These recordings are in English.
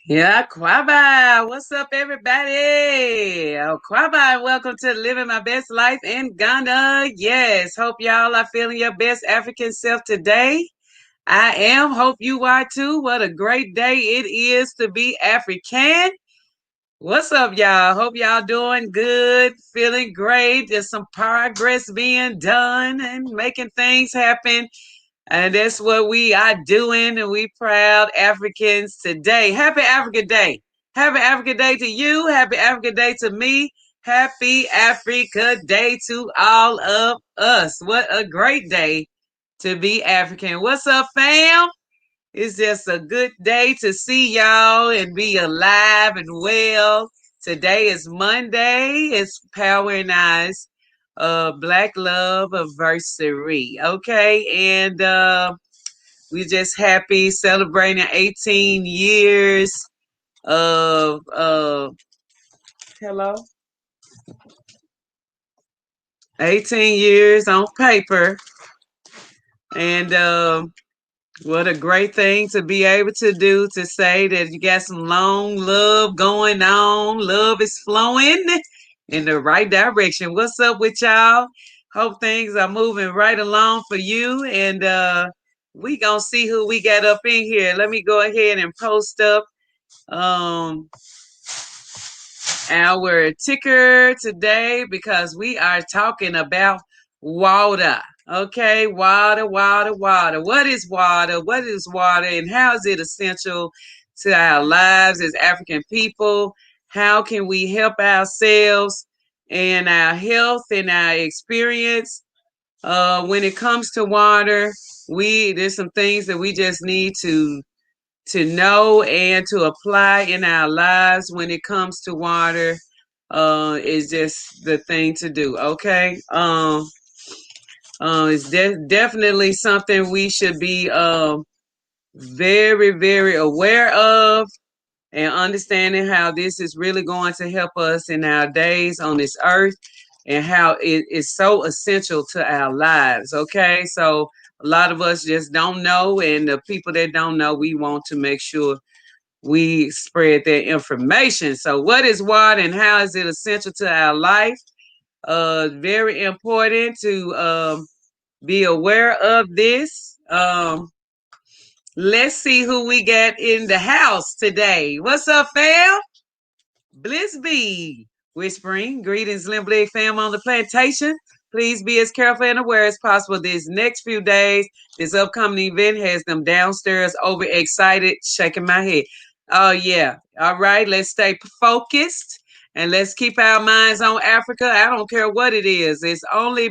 Yeah, Kwaba. What's up, everybody? Oh, Kwaba, welcome to Living My Best Life in Ghana. Yes, hope y'all are feeling your best African self today. I am. Hope you are too. What a great day it is to be African. What's up, y'all? Hope y'all doing good, feeling great. There's some progress being done and making things happen. And that's what we are doing, and we proud Africans today. Happy Africa Day. Happy Africa Day to you. Happy Africa Day to me. Happy Africa Day to all of us. What a great day to be African. What's up, fam? It's just a good day to see y'all and be alive and well. Today is Monday. It's Power and Eyes Black Love Anniversary. Okay, and we're just happy celebrating 18 years of hello, 18 years on paper, and what a great thing to be able to do, to say that you got some long love going on. Love is flowing in the right direction. What's up with y'all? Hope things are moving right along for you. And we gonna see who we got up in here. Let me go ahead and post up um our ticker today because we are talking about water. Okay, water, water, water. What is water? What is water, and how is it essential to our lives as African people? How can we help ourselves and our health and our experience when it comes to water? There's some things that we just need to know and to apply in our lives when it comes to water is just the thing to do. Okay. It's definitely something we should be very, very aware of, and understanding how this is really going to help us in our days on this earth, and how it is so essential to our lives. Okay. So a lot of us just don't know, and the people that don't know, we want to make sure we spread that information. So, what is water and how is it essential to our life? Very important to be aware of this. Let's see who we got in the house today. What's up, fam? Bliss B. Whispering, greetings, Limbley fam on the plantation. Please be as careful and aware as possible these next few days. This upcoming event has them downstairs overexcited, shaking my head. Oh, yeah. All right, let's stay focused and let's keep our minds on Africa. I don't care what it is. It's only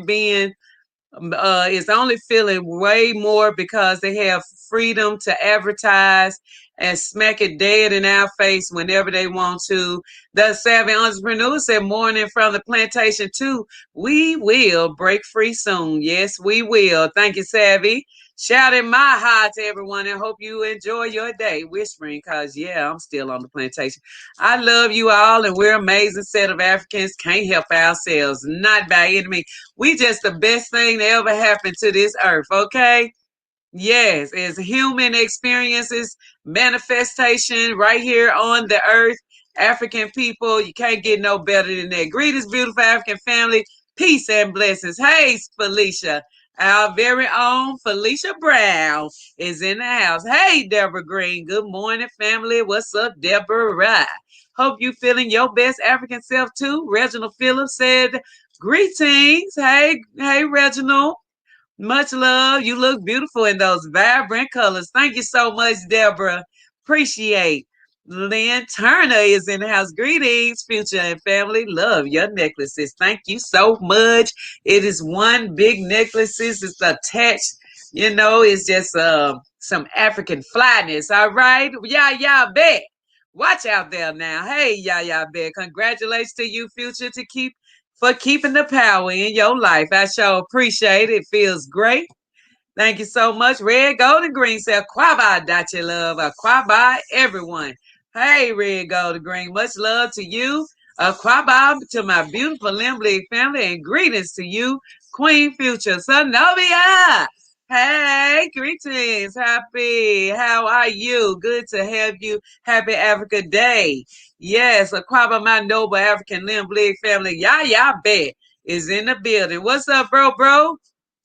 feeling way more because they have freedom to advertise and smack it dead in our face whenever they want to. The savvy entrepreneur said, morning from the plantation too. We will break free soon. Yes, we will. Thank you, Savvy. Shouting my hi to everyone and hope you enjoy your day. Whispering, because, yeah, I'm still on the plantation. I love you all, and we're an amazing set of Africans. Can't help ourselves, not by any means. We just the best thing that ever happened to this earth, okay? Yes, it's human experiences, manifestation right here on the earth. African people, you can't get no better than that. Greetings, beautiful African family. Peace and blessings. Hey, Felicia. Our very own Felicia Brown is in the house. Hey, Deborah Green. Good morning, family. What's up, Deborah? Hope you feeling your best African self too. Reginald Phillips said, greetings. Hey, Reginald. Much love. You look beautiful in those vibrant colors. Thank you so much, Deborah. Appreciate. Lynn Turner is in the house. Greetings, future and family. Love your necklaces. Thank you so much. It is one big necklace. It's attached. It's just some African flyness. All right. Yeah, bet. Watch out there now. Hey, yeah, bet. Congratulations to you, future, for keeping the power in your life. I sure appreciate it. It feels great. Thank you so much. Red, gold, and green said, Quaba, Dachi love. Quaba, everyone. Hey, Red, gold, and green. Much love to you. Quaba to my beautiful Limbley family, and greetings to you, Queen Future. Sonovia. Hey, greetings. Happy. How are you? Good to have you. Happy Africa Day. Yes, Aquaba, my noble African Limb Blig family. Yah Bet is in the building. What's up, bro?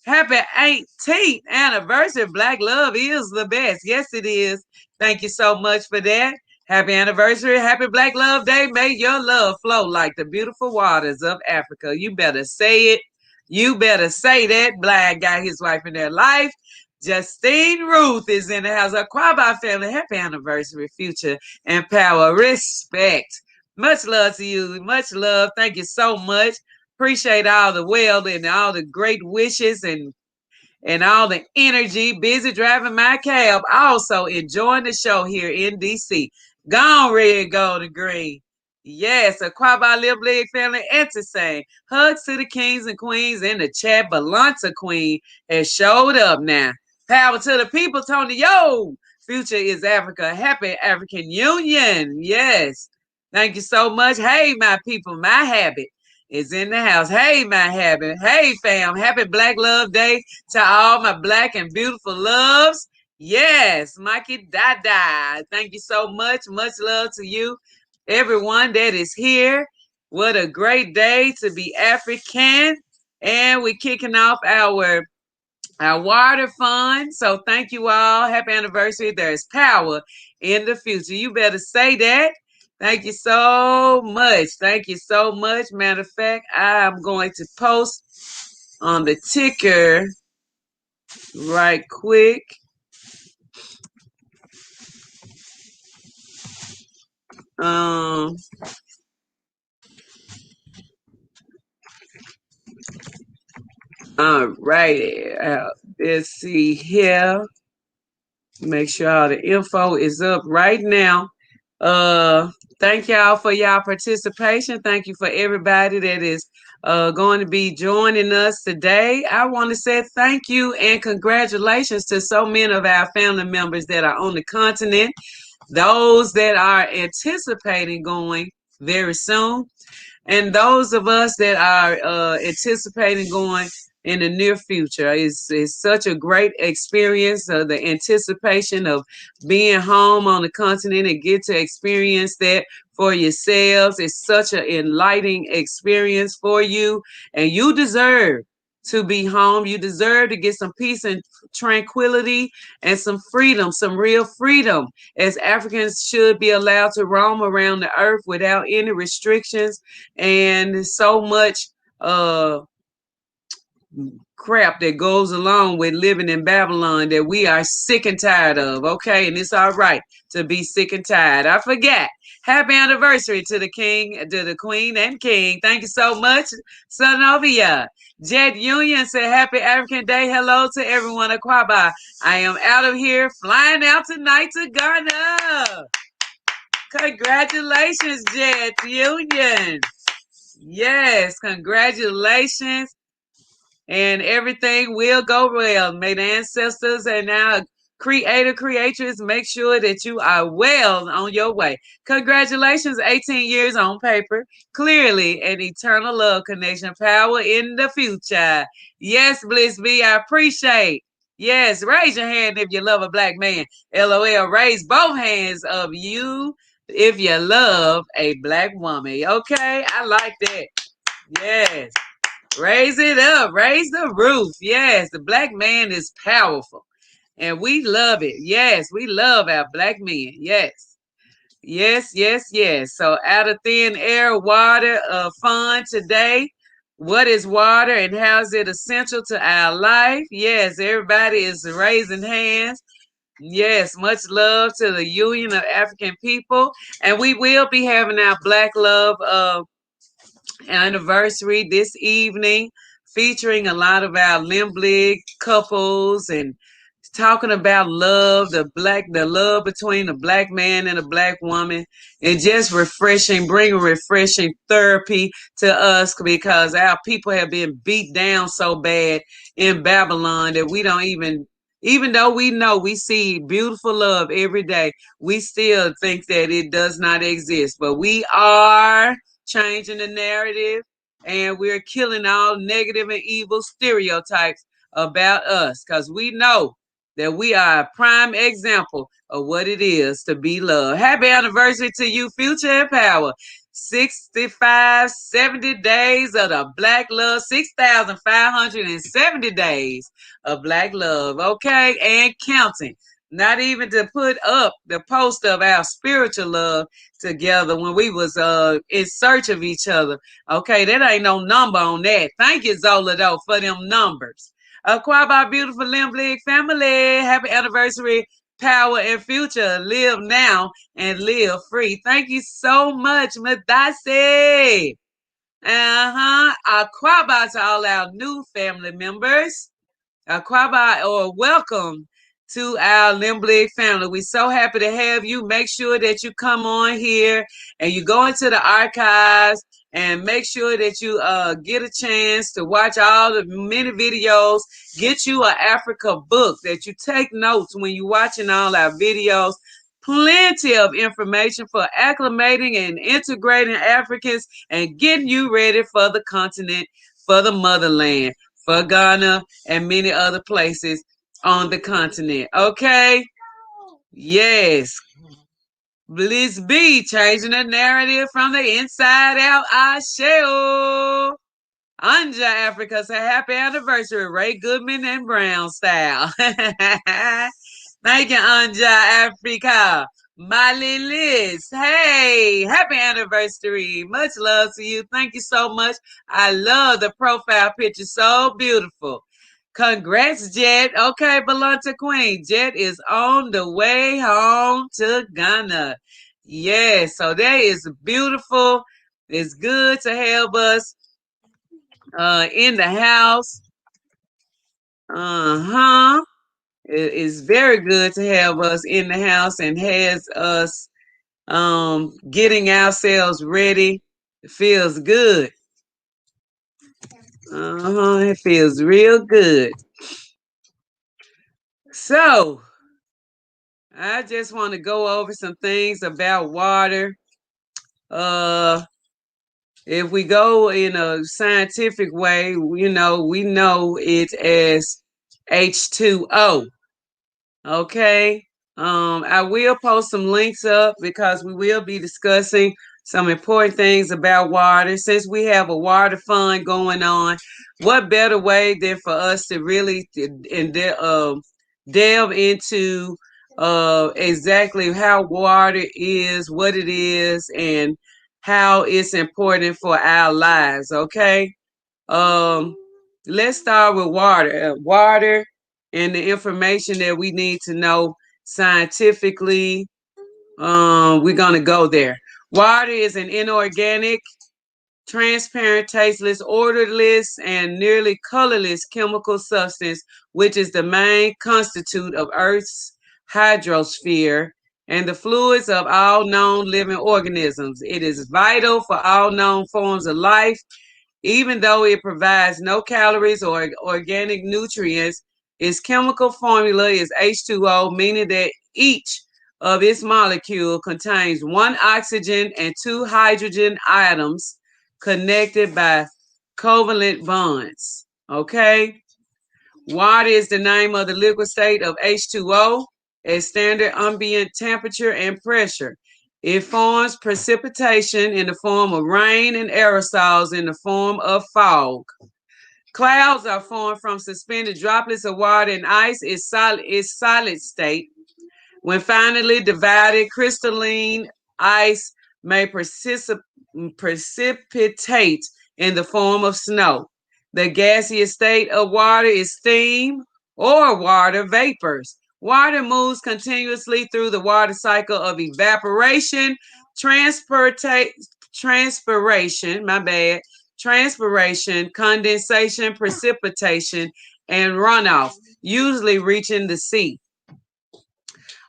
Happy 18th anniversary. Black love is the best. Yes, it is. Thank you so much for that. Happy anniversary. Happy Black Love Day. May your love flow like the beautiful waters of Africa. You better say it. You better say that. Black got his wife in their life. Justine Ruth is in the house. A Quabai family. Happy anniversary, future and power. Respect. Much love to you. Much love. Thank you so much. Appreciate all the well and all the great wishes and all the energy. Busy driving my cab. Also enjoying the show here in DC. Gone red, gold, and green. Yes, a Quabai Lib League family entertain. Hugs to the kings and queens in the chat. Balanta Queen has showed up now. Power to the people, Tony. Yo, future is Africa. Happy African Union. Yes. Thank you so much. Hey, my people, my habit is in the house. Hey, my habit. Hey, fam. Happy Black Love Day to all my black and beautiful loves. Yes, Mikey Dada. Thank you so much. Much love to you, everyone that is here. What a great day to be African. And we're kicking off our water fund. So thank you all. Happy anniversary. There's power in the future. You better say that. Thank you so much. Thank you so much. Matter of fact, I'm going to post on the ticker right quick. Um, all right. Let's see here. Make sure all the info is up right now. Uh, Thank y'all for y'all participation. Thank you for everybody that is going to be joining us today. I want to say thank you and congratulations to so many of our family members that are on the continent, those that are anticipating going very soon, and those of us that are anticipating going in the near future. It's such a great experience. The anticipation of being home on the continent and get to experience that for yourselves. It's such an enlightening experience for you, and you deserve to be home. You deserve to get some peace and tranquility and some freedom, some real freedom, as Africans should be allowed to roam around the earth without any restrictions and so much crap that goes along with living in Babylon that we are sick and tired of. Okay, and it's all right to be sick and tired. I forgot. Happy anniversary to the king, to the queen and king. Thank you so much, Sonovia. Jet Union said, Happy African Day. Hello to everyone at Quabai. I am out of here, flying out tonight to Ghana. Congratulations, Jet Union. Yes, congratulations. And everything will go well. May the ancestors and our creator creators make sure that you are well on your way. Congratulations, 18 years on paper. Clearly an eternal love connection power in the future. Yes, Bliss B, I appreciate. Yes, raise your hand if you love a black man. LOL, raise both hands of you if you love a black woman. Okay, I like that. Yes. Raise it up. Raise the roof. Yes, the black man is powerful. And we love it. Yes, we love our black men. Yes. Yes. So out of thin air, water fun today. What is water and how is it essential to our life? Yes, everybody is raising hands. Yes, much love to the Union of African People. And we will be having our Black Love anniversary this evening, featuring a lot of our Limblick couples and talking about love, the love between a black man and a black woman, and just refreshing, bringing refreshing therapy to us because our people have been beat down so bad in Babylon that we don't even though we know we see beautiful love every day, we still think that it does not exist. But we are changing the narrative and we're killing all negative and evil stereotypes about us because we know that we are a prime example of what it is to be loved. Happy anniversary to you, Future and Power. 65, 70 days of the Black Love, 6,570 days of Black Love, okay? And counting. Not even to put up the post of our spiritual love together when we was in search of each other. Okay, that ain't no number on that. Thank you, Zola, though, for them numbers. Acquired by beautiful Limb family. Happy anniversary, Power and Future. Live now and live free. Thank you so much, Madasi. Acquired to all our new family members. Kwaba or welcome to our Limblick family. We're so happy to have you. Make sure that you come on here and you go into the archives and make sure that you get a chance to watch all the many videos. Get you an Africa book that you take notes when you're watching all our videos. Plenty of information for acclimating and integrating Africans and getting you ready for the continent, for the motherland, for Ghana and many other places on the continent. Okay? Yes. Bliss B, changing the narrative from the inside out. I shall. Anja Africa, say happy anniversary, Ray Goodman and Brown style. Thank you, Anja Africa. Molly Liz, hey, happy anniversary. Much love to you. Thank you so much. I love the profile picture. So beautiful. Congrats, Jet. Okay, Belanta Queen. Jet is on the way home to Ghana. Yes, so that is beautiful. It's good to have us in the house. Uh-huh. It is very good to have us in the house and has us getting ourselves ready. It feels good. It feels real good. So I just want to go over some things about water. If we go in a scientific way, we know it as H2O. Okay. I will post some links up because we will be discussing some important things about water. Since we have a water fund going on, what better way than for us to really delve into exactly how water is, what it is, and how it's important for our lives. Okay. Um, let's start with water. Water and the information that we need to know scientifically. We're gonna go there. Water is an inorganic, transparent, tasteless, odorless, and nearly colorless chemical substance, which is the main constituent of Earth's hydrosphere and the fluids of all known living organisms. It is vital for all known forms of life. Even though it provides no calories or organic nutrients, its chemical formula is H2O, meaning that each of its molecule contains one oxygen and two hydrogen atoms connected by covalent bonds. Okay? Water is the name of the liquid state of H2O at standard ambient temperature and pressure. It forms precipitation in the form of rain and aerosols in the form of fog. Clouds are formed from suspended droplets of water and ice. Its solid state. When finally divided, crystalline ice may precipitate in the form of snow. The gaseous state of water is steam or water vapors. Water moves continuously through the water cycle of evaporation, transpiration, condensation, precipitation, and runoff, usually reaching the sea.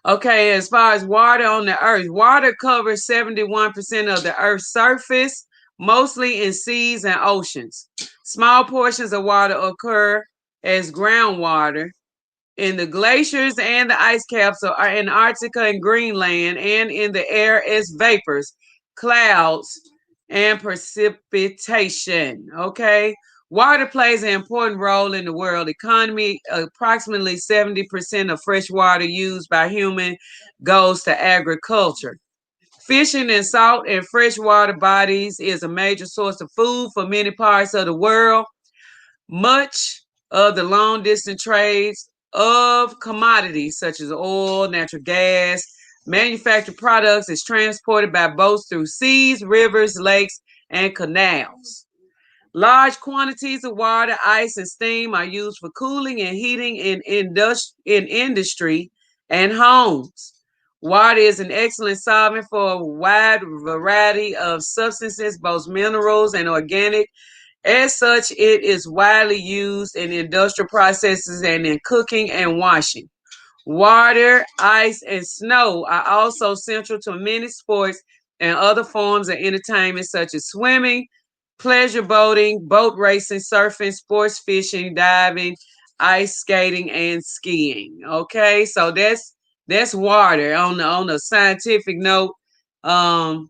Okay, as far as water on the earth, water covers 71% of the earth's surface, mostly in seas and oceans. Small portions of water occur as groundwater in the glaciers and the ice caps of Antarctica and Greenland, and in the air as vapors, clouds, and precipitation. Okay, Water plays an important role in the world economy. Approximately 70% of fresh water used by human goes to agriculture. Fishing in salt and freshwater bodies is a major source of food for many parts of the world. Much of the long distance trades of commodities such as oil, natural gas, manufactured products is transported by boats through seas, rivers, lakes, and canals. Large quantities of water, ice, and steam are used for cooling and heating in industry and homes. Water is an excellent solvent for a wide variety of substances, both minerals and organic. As such, it is widely used in industrial processes and in cooking and washing. Water, ice, and snow are also central to many sports and other forms of entertainment, such as swimming, pleasure boating, boat racing, surfing, sports fishing, diving, ice skating, and skiing. Okay, so that's water on a scientific note. Um,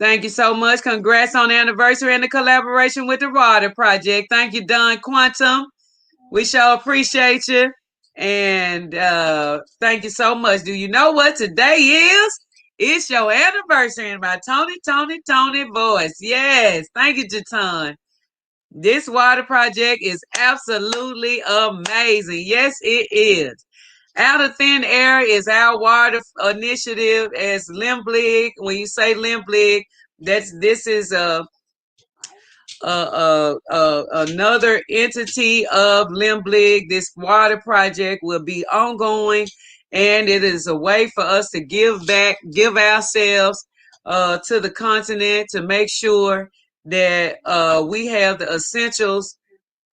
Thank you so much. Congrats on the anniversary and the collaboration with the Water Project. Thank you, Don Quantum. We sure appreciate you. And thank you so much. Do you know what today is? It's your anniversary in my Tony voice. Yes. Thank you, Jatan. This water project is absolutely amazing. Yes, it is. Out of Thin Air is our water initiative as Limblig. When you say Limblig, this is another entity of Limblig. This water project will be ongoing, and it is a way for us to give back, give ourselves to the continent to make sure that we have the essentials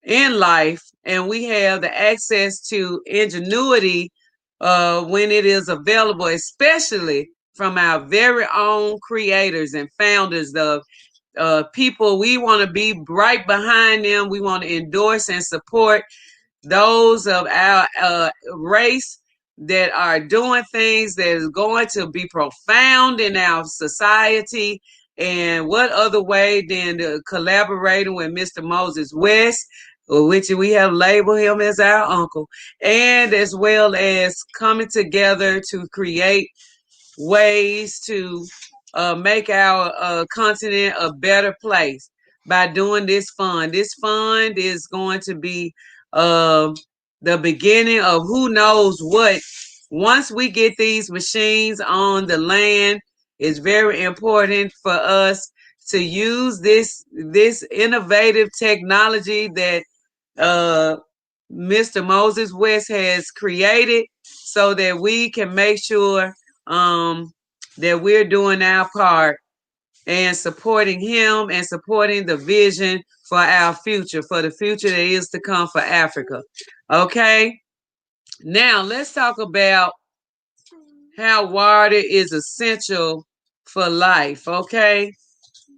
in life and we have the access to ingenuity when it is available, especially from our very own creators and founders, the people. We want to be right behind them. We want to endorse and support those of our race that are doing things that is going to be profound in our society. And what other way than collaborating with Mr. Moses West, which we have labeled him as our uncle, and as well as coming together to create ways to make our continent a better place by doing this fund. This fund is going to be uh, the beginning of who knows what. Once we get these machines on the land, it's very important for us to use this innovative technology that uh, Mr. Moses West has created so that we can make sure um, that we're doing our part and supporting him and supporting the vision for our future, for the future that is to come for Africa. Okay, now let's talk about how water is essential for life. Okay,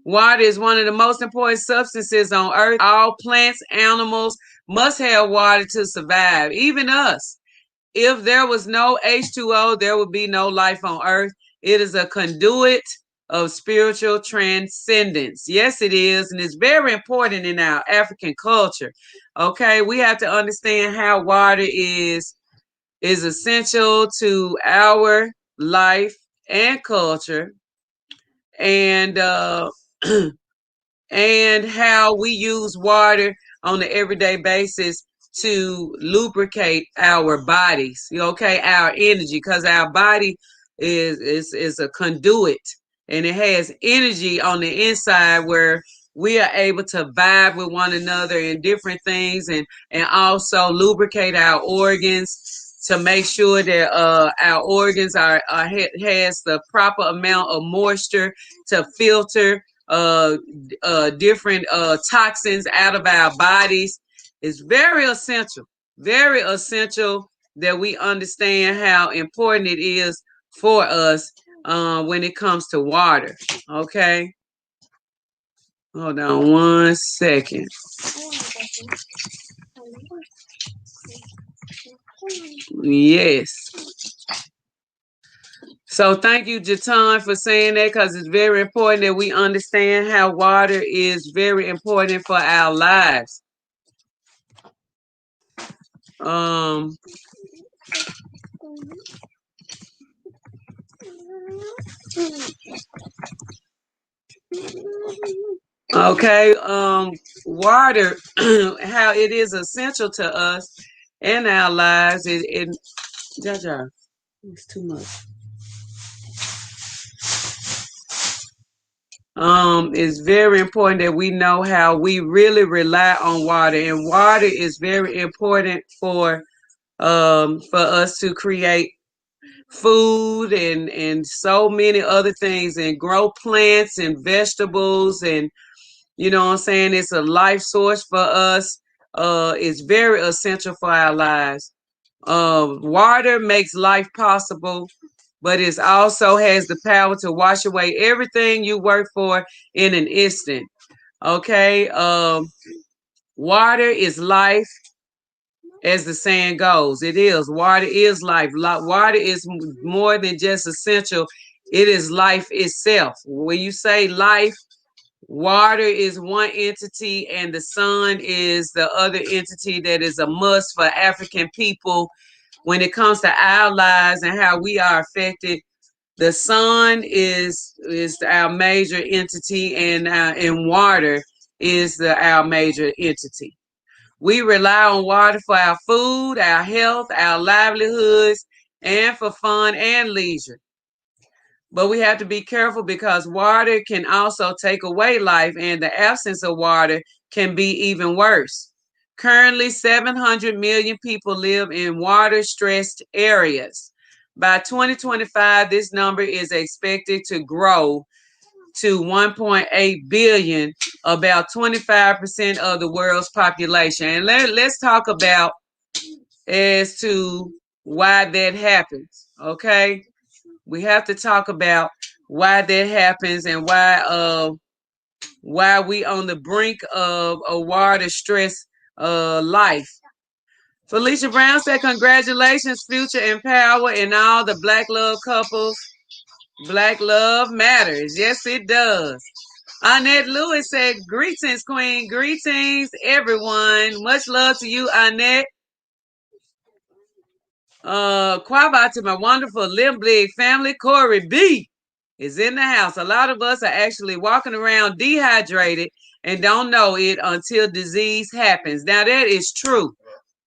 water is one of the most important substances on earth. All plants, animals must have water to survive, even us. If there was no H2O, there would be no life on earth. It is a conduit of spiritual transcendence. Yes, it is. And it's very important in our African culture. Okay, we have to understand how water is essential to our life and culture, and and how we use water on an everyday basis to lubricate our bodies, okay, our energy, because our body is a conduit and it has energy on the inside where we are able to vibe with one another in different things, and also lubricate our organs to make sure that our organs has the proper amount of moisture to filter different toxins out of our bodies. It's very essential that we understand how important it is for us when it comes to water. Okay, hold on one second. Yes. So thank you, Jatan, for saying that because it's very important that we understand how water is very important for our lives. Um, okay, water, how it is essential to us in our lives. Jaja, it's too much. It's very important that we know how we really rely on water, and water is very important for us to create food and so many other things and grow plants and vegetables and you know what I'm saying, it's a life source for us. It's very essential for our lives. Water makes life possible, but it also has the power to wash away everything you work for in an instant. Okay. Water is life, as the saying goes. It is. Water is life. Water is more than just essential. It is life itself. When you say life, water is one entity and the sun is the other entity that is a must for African people when it comes to our lives and how we are affected. The sun is our major entity and water is our major entity. We rely on water for our food, our health, our livelihoods, and for fun and leisure. But we have to be careful because water can also take away life, and the absence of water can be even worse. Currently, 700 million people live in water stressed areas. By 2025, this number is expected to grow to 1.8 billion, about 25% of the world's population. And let's talk about as to why that happens. Okay, we have to talk about why that happens and why we on the brink of a water stress life. Felicia Brown said, "Congratulations, Future and Power, and all the Black love couples. Black love matters. Yes, it does." Annette Lewis said, "Greetings, Queen. Greetings, everyone. Much love to you, Annette." Quaba to my wonderful Limbley family. Corey B is in the house. A lot of us are actually walking around dehydrated and don't know it until disease happens. Now, that is true.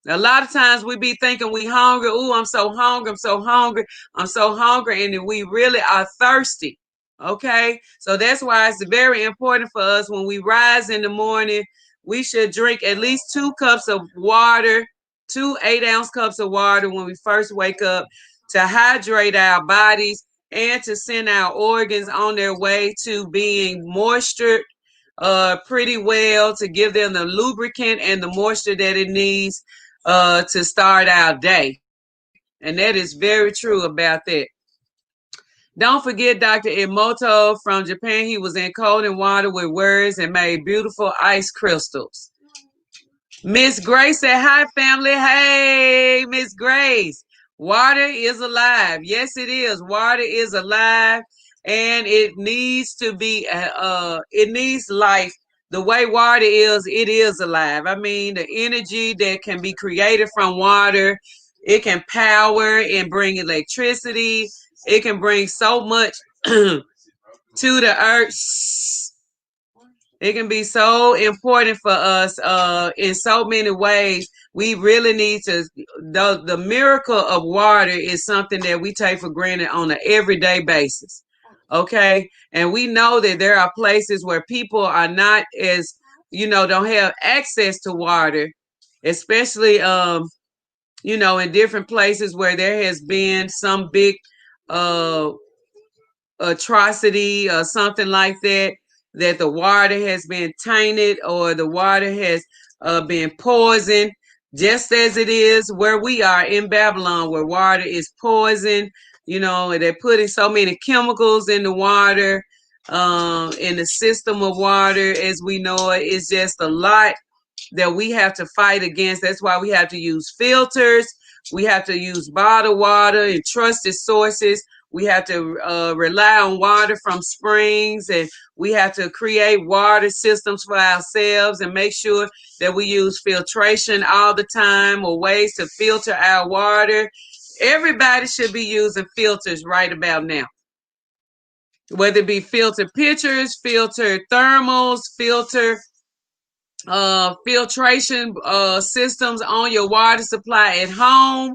A lot of times we be thinking we hungry. Ooh, I'm so hungry. I'm so hungry. I'm so hungry. And we really are thirsty. Okay. So that's why it's very important for us when we rise in the morning, we should drink at least 2 cups of water, 2 8-ounce cups of water when we first wake up to hydrate our bodies and to send our organs on their way to being moistured pretty well to give them the lubricant and the moisture that it needs to start our day. And that is very true about that. Don't forget Dr. Emoto from Japan. He was in cold and water with words and made beautiful ice crystals. Miss Grace said, "Hi, family." Hey, Miss Grace. Water is alive. Yes, it is. Water is alive and it needs to be, it needs life. The way water is, it is alive. I mean, the energy that can be created from water, it can power and bring electricity. It can bring so much to the earth. It can be so important for us in so many ways. We really need to, the miracle of water is something that we take for granted on an everyday basis. Okay. And we know that there are places where people are not as, don't have access to water, especially, in different places where there has been some big uh, atrocity or something like that, that the water has been tainted or the water has been poisoned, just as it is where we are in Babylon, where water is poisoned. They're putting so many chemicals in the water, in the system of water as we know it. It's just a lot that we have to fight against. That's why we have to use filters. We have to use bottled water and trusted sources. We have to rely on water from springs, and we have to create water systems for ourselves and make sure that we use filtration all the time or ways to filter our water. Everybody should be using filters right about now, whether it be filtered pitchers, filtered thermals, filtration systems on your water supply at home.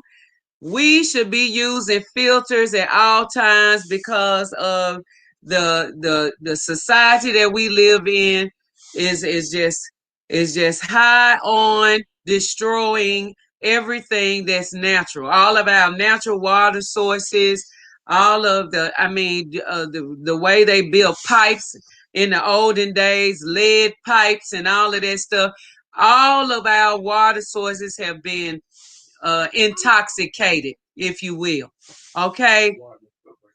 We should be using filters at all times because of the society that we live in is just high on destroying everything that's natural. All of our natural water sources, all of the way they built pipes in the olden days, lead pipes and all of that stuff. All of our water sources have been intoxicated, if you will. Okay.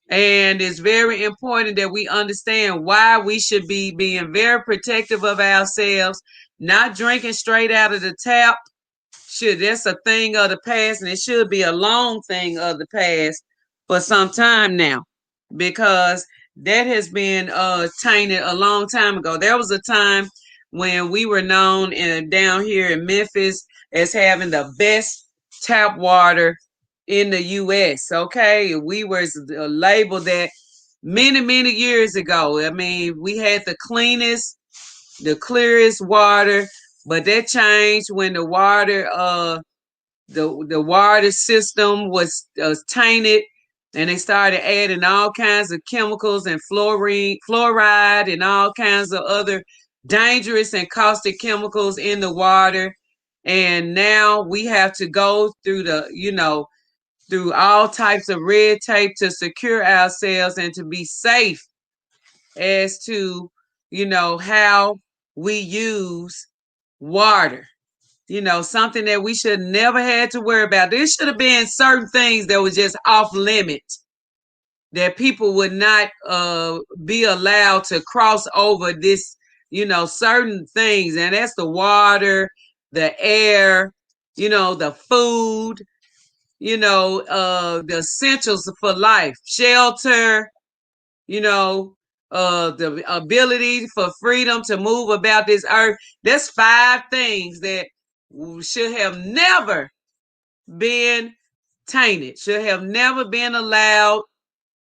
And it's very important that we understand why we should be being very protective of ourselves, not drinking straight out of the tap. That's a thing of the past, and it should be a long thing of the past for some time now, because that has been tainted a long time ago. There was a time when we were known down here in Memphis as having the best tap water in the U.S. Okay, we were labeled that many years ago. I mean, we had the cleanest, the clearest water, but that changed when the water system was tainted, and they started adding all kinds of chemicals and fluoride, and all kinds of other dangerous and caustic chemicals in the water. And now we have to go through all types of red tape to secure ourselves and to be safe as to, how we use water. Something that we should never had to worry about. There should have been certain things that were just off limit, that people would not be allowed to cross over this, certain things. And that's the water, the air, the food, the essentials for life, shelter, the ability for freedom to move about this earth. There's 5 things that should have never been tainted, should have never been allowed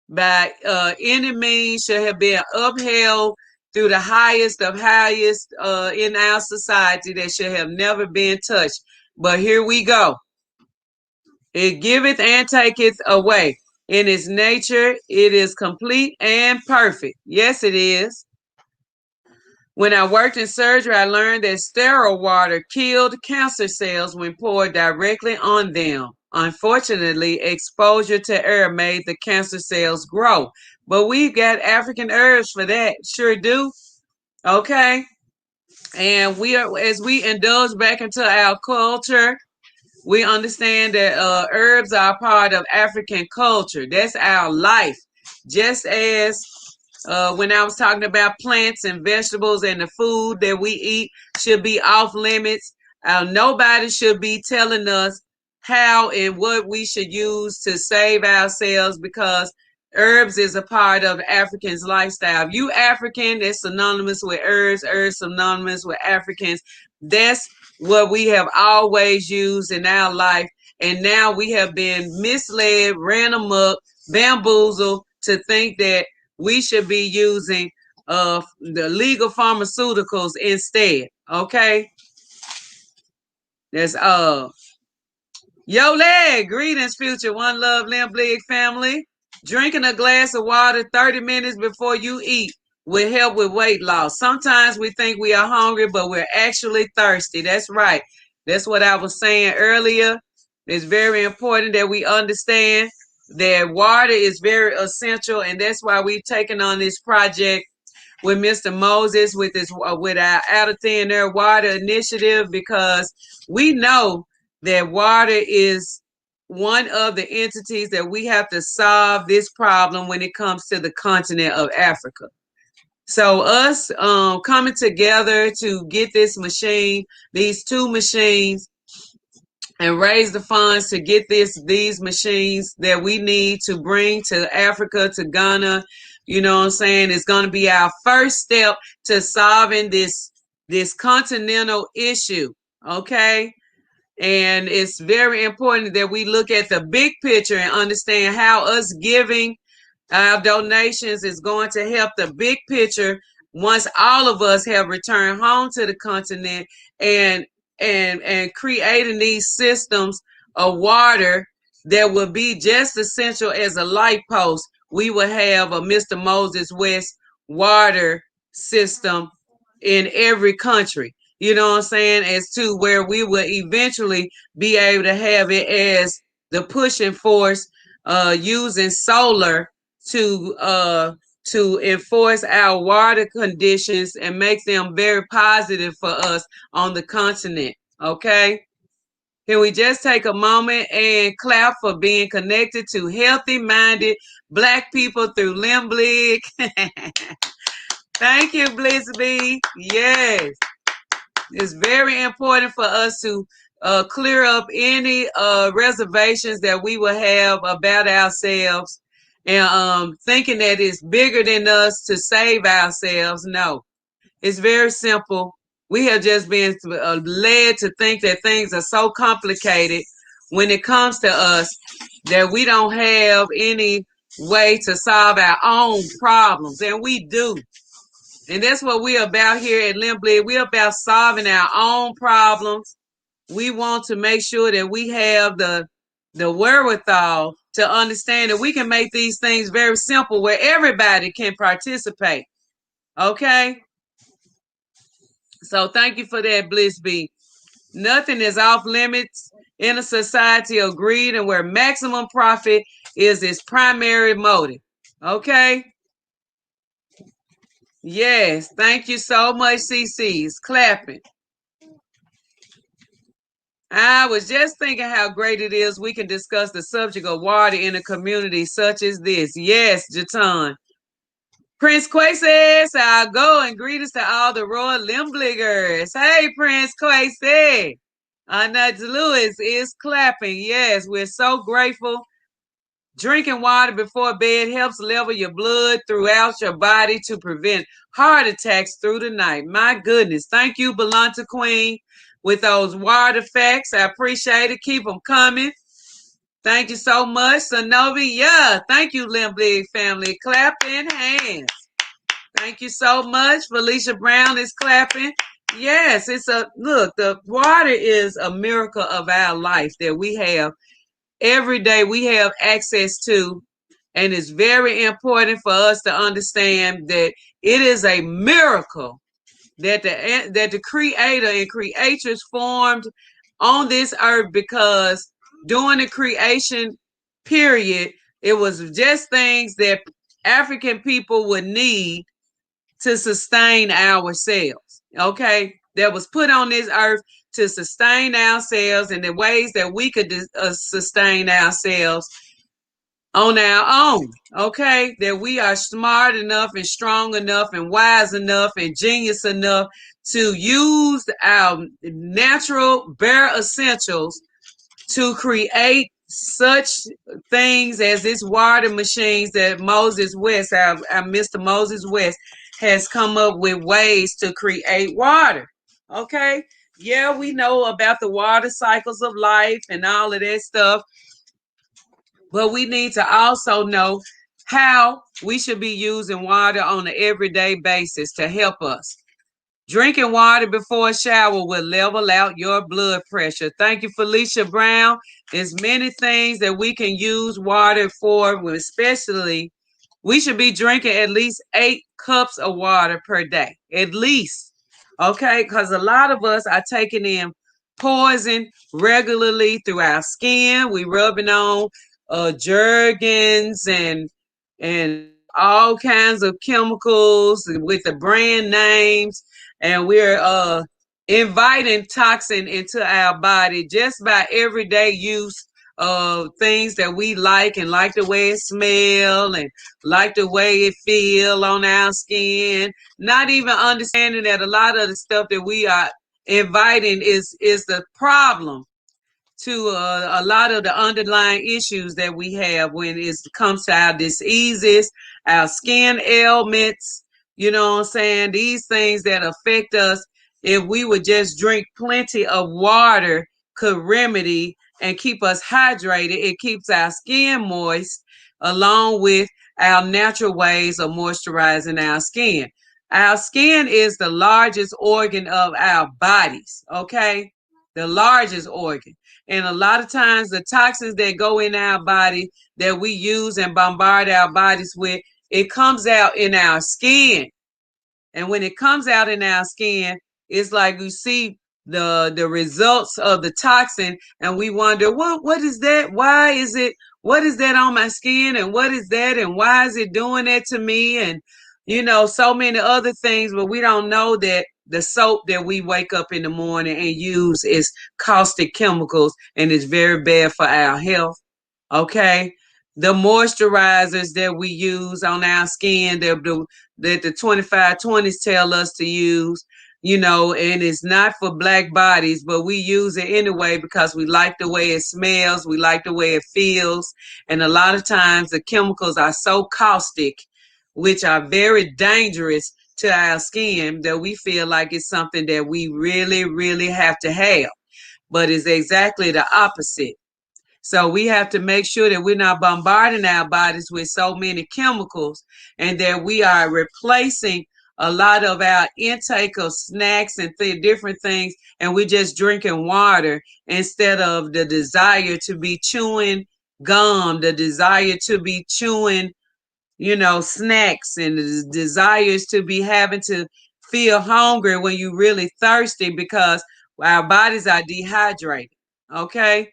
by any means, should have been upheld through the highest of highest in our society, that should have never been touched. But here we go. It giveth and taketh away. In its nature, it is complete and perfect. Yes, it is. When I worked in surgery, I learned that sterile water killed cancer cells when poured directly on them. Unfortunately, exposure to air made the cancer cells grow. But we've got African herbs for that. Sure do. Okay. And as we indulge back into our culture, we understand that herbs are part of African culture. That's our life. Just as when I was talking about plants and vegetables and the food that we eat should be off limits, nobody should be telling us how and what we should use to save ourselves, because herbs is a part of Africans' lifestyle. If you African, it's synonymous with herbs, herbs synonymous with Africans. That's what we have always used in our life. And now we have been misled, ran amok, bamboozled to think that we should be using the legal pharmaceuticals instead. Okay. That's Yo leg, greetings, future one love limb blig family. Drinking a glass of water 30 minutes before you eat will help with weight loss. Sometimes we think we are hungry, but we're actually thirsty. That's right. That's what I was saying earlier. It's very important that we understand that water is very essential, and that's why we've taken on this project with Mr. Moses with our Out of Thin Air Water Initiative, because we know that water is one of the entities that we have to solve this problem when it comes to the continent of Africa. So us coming together to get this machine, these 2 machines, and raise the funds to get these machines that we need to bring to Africa, to Ghana. You know what I'm saying? It's going to be our first step to solving this continental issue. Okay? And it's very important that we look at the big picture and understand how us giving our donations is going to help the big picture once all of us have returned home to the continent, and and creating these systems of water that will be just essential as a light post. We will have a Mr. Moses West water system in every country. You know what I'm saying? As to where we will eventually be able to have it as the pushing force, using solar to uh to enforce our water conditions and make them very positive for us on the continent. Okay? Can we just take a moment and clap for being connected to healthy minded Black people through Limblick? Thank you, Blissby. Yes. It's very important for us to clear up any reservations that we will have about ourselves, and thinking that it's bigger than us to save ourselves. No, it's very simple. We have just been led to think that things are so complicated when it comes to us that we don't have any way to solve our own problems, and we do. And that's what we're about here at Limbley. We're about solving our own problems. We want to make sure that we have the wherewithal to understand that we can make these things very simple where everybody can participate. Okay? So thank you for that, Bliss B. Nothing is off limits in a society of greed and where maximum profit is its primary motive. Okay? Yes, thank you so much, CC's clapping. I was just thinking how great it is we can discuss the subject of water in a community such as this. Yes, Jatan. Prince Quay says, I'll go and greetings to all the Royal Limbliggers. Hey, Prince Quay. Nudge Lewis is clapping. Yes, we're so grateful. Drinking water before bed helps level your blood throughout your body to prevent heart attacks through the night. My goodness. Thank you, Belanta Queen, with those water facts. I appreciate it. Keep them coming. Thank you so much, Sanovi. Yeah, thank you, Limbley family. Clap in hands. Thank you so much. Felicia Brown is clapping. Yes, it's a look. The water is a miracle of our life that we have every day. We have access to, and it's very important for us to understand that it is a miracle that the creator and creators formed on this earth, because during the creation period, it was just things that African people would need to sustain ourselves. Okay, that was put on this earth to sustain ourselves, and the ways that we could sustain ourselves on our own. Okay, that we are smart enough and strong enough and wise enough and genius enough to use our natural bare essentials to create such things as this water machines that Moses West, our Mr. Moses West, has come up with ways to create water. Okay. Yeah, we know about the water cycles of life and all of that stuff, but we need to also know how we should be using water on an everyday basis to help us. Drinking water before a shower will level out your blood pressure. Thank you, Felicia Brown. There's many things that we can use water for, especially we should be drinking at least 8 cups of water per day. At least. Okay? Because a lot of us are taking in poison regularly through our skin. We rubbing on Jergens and all kinds of chemicals with the brand names, and we're inviting toxin into our body just by everyday use of things that we like, and like the way it smell and like the way it feel on our skin, not even understanding that a lot of the stuff that we are inviting is the problem. to a lot of the underlying issues that we have when it comes to our diseases, our skin ailments. You know what I'm saying? These things that affect us, if we would just drink plenty of water, could remedy and keep us hydrated. It keeps our skin moist, along with our natural ways of moisturizing our skin. Our skin is the largest organ of our bodies, okay? The largest organ. And a lot of times, the toxins that go in our body that we use and bombard our bodies with, it comes out in our skin. And when it comes out in our skin, it's like we see the results of the toxin, and we wonder, what is that? Why is it? What is that on my skin? And what is that? And why is it doing that to me? And so many other things, but we don't know that the soap that we wake up in the morning and use is caustic chemicals, and it's very bad for our health. Okay. The moisturizers that we use on our skin that the 2520s tell us to use, and it's not for black bodies, but we use it anyway because we like the way it smells, we like the way it feels. And a lot of times the chemicals are so caustic, which are very dangerous to our skin, that we feel like it's something that we really, really have to have. But it's exactly the opposite. So we have to make sure that we're not bombarding our bodies with so many chemicals, and that we are replacing a lot of our intake of snacks and different things, and we're just drinking water instead of the desire to be chewing gum, the desire to be chewing, snacks, and the desires to be having to feel hungry when you're really thirsty because our bodies are dehydrated. Okay.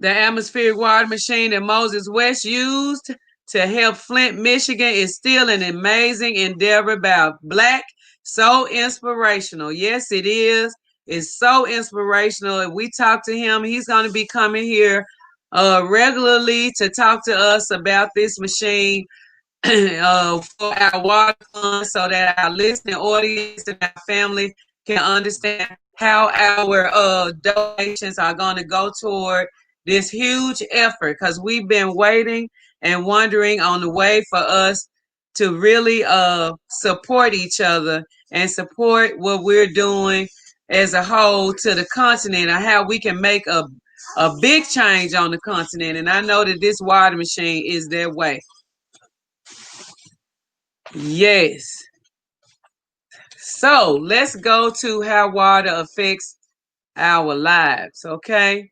The atmospheric water machine that Moses West used to help Flint, Michigan is still an amazing endeavor by Black. So inspirational. Yes, it is. It's so inspirational. If we talk to him, he's going to be coming here regularly to talk to us about this machine for our water fund, so that our listening audience and our family can understand how our donations are going to go toward this huge effort, because we've been waiting and wondering on the way for us to really support each other and support what we're doing as a whole to the continent, and how we can make a big change on the continent. And I know that this water machine is their way. Yes. So let's go to how water affects our lives, okay?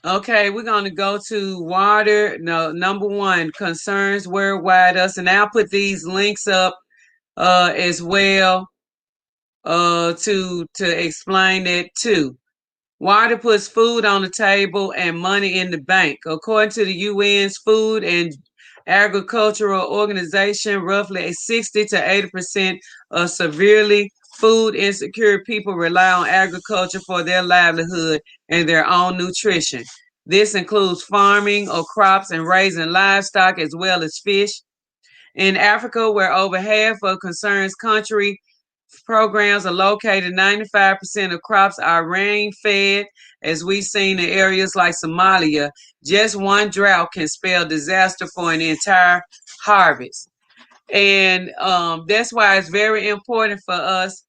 Okay, we're going to go to water. No, number one, concerns worldwide us. And I'll put these links up as well to explain it too. Water puts food on the table and money in the bank. According to the UN's Food and Agricultural Organization, roughly 60 to 80% of severely food insecure people rely on agriculture for their livelihood and their own nutrition. This includes farming or crops and raising livestock as well as fish. In Africa, where over half of concerns country programs are located, 95% of crops are rain fed, as we've seen in areas like Somalia. Just one drought can spell disaster for an entire harvest. And that's why it's very important for us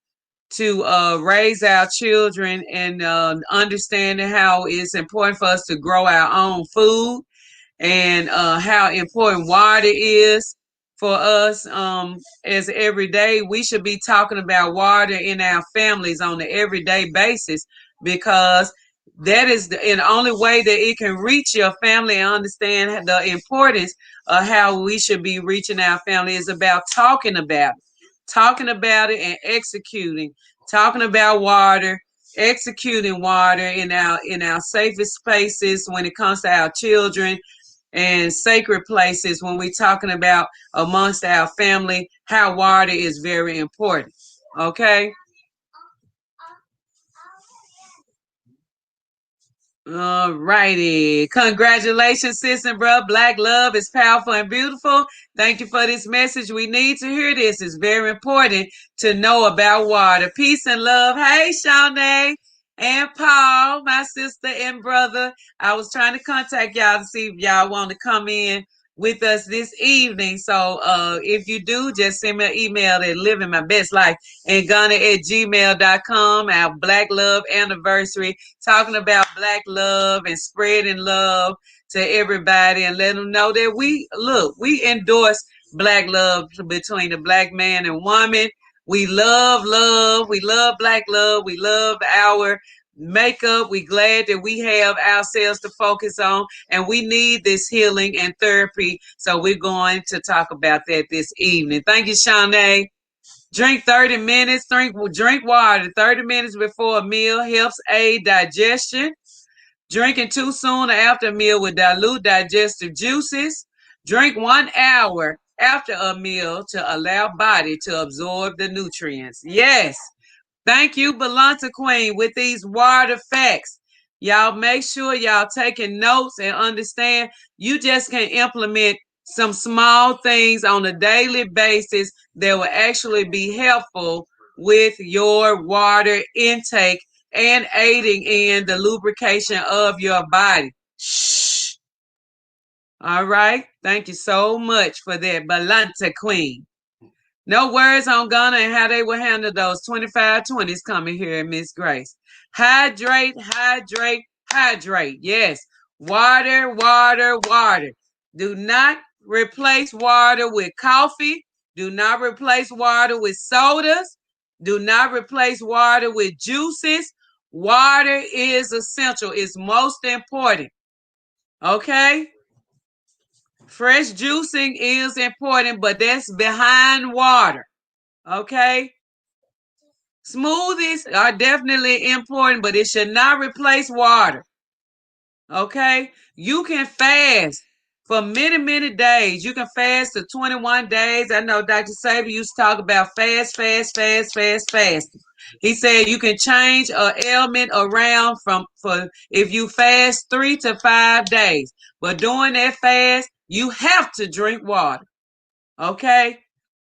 to raise our children, and understanding how it's important for us to grow our own food, and how important water is for us. As every day, we should be talking about water in our families on an everyday basis, because that is the only way that it can reach your family and understand the importance of how we should be reaching our family is about talking about it and executing, talking about water, executing water in our safest spaces when it comes to our children, and sacred places when we're talking about amongst our family, how water is very important. Okay. All righty. Congratulations, sis and bro. Black love is powerful and beautiful. Thank you for this message. We need to hear this. It's very important to know about water. Peace and love. Hey, Shawnee and Paul, my sister and brother. I was trying to contact y'all to see if y'all want to come in with us this evening. So if you do, just send me an email at living my best life in Ghana at gmail.com. Our Black Love anniversary, talking about black love and spreading love to everybody and let them know that we endorse black love between the black man and woman. We love love. We love black love. We love our makeup. We glad that we have ourselves to focus on, and we need this healing and therapy. So we're going to talk about that this evening. Thank you, Shawnee. Drink 30 minutes. Drink water 30 minutes before a meal helps aid digestion. Drinking too soon or after a meal will dilute digestive juices. Drink 1 hour after a meal to allow body to absorb the nutrients. Yes. Thank you, Belanta Queen, with these water facts. Y'all make sure y'all taking notes and understand you just can implement some small things on a daily basis that will actually be helpful with your water intake and aiding in the lubrication of your body. Shh. All right. Thank you so much for that, Belanta Queen. No words on Ghana and how they will handle those 25-20s coming here, Miss Grace. Hydrate, hydrate, hydrate. Yes. Water, water, water. Do not replace water with coffee. Do not replace water with sodas. Do not replace water with juices. Water is essential. It's most important. Okay? Fresh juicing is important, but that's behind water. Okay? Smoothies are definitely important, but it should not replace water. Okay? You can fast for many, many days. You can fast to 21 days. I know Dr. Saber used to talk about fast. He said you can change an ailment around for if you fast 3 to 5 days. But during that fast, you have to drink water. Okay?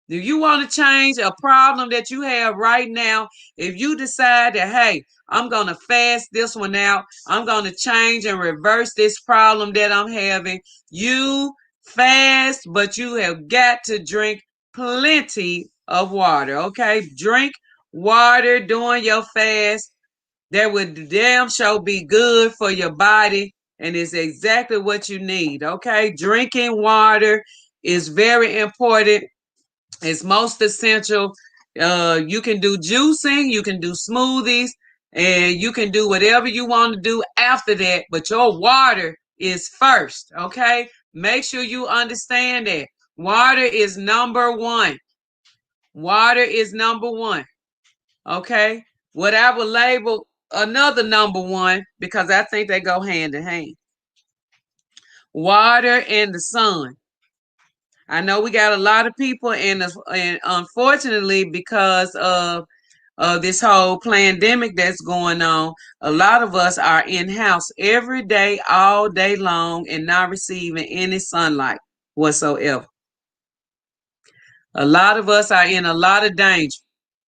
Do you want to change a problem that you have right now? If you decide that, hey, I'm going to fast this one out, I'm going to change and reverse this problem that I'm having, you fast, but you have got to drink plenty of water, okay? Drink water during your fast. That would damn sure be good for your body, and it's exactly what you need, okay? Drinking water is very important. It's most essential. You can do juicing, you can do smoothies, and you can do whatever you want to do after that, but your water is first, okay? Make sure you understand that. Water is number one. Water is number one, okay? What I would label another number one, because I think they go hand in hand. Water and the sun. I know we got a lot of people, and unfortunately, because of this whole pandemic that's going on, a lot of us are in house every day, all day long, and not receiving any sunlight whatsoever. A lot of us are in a lot of danger,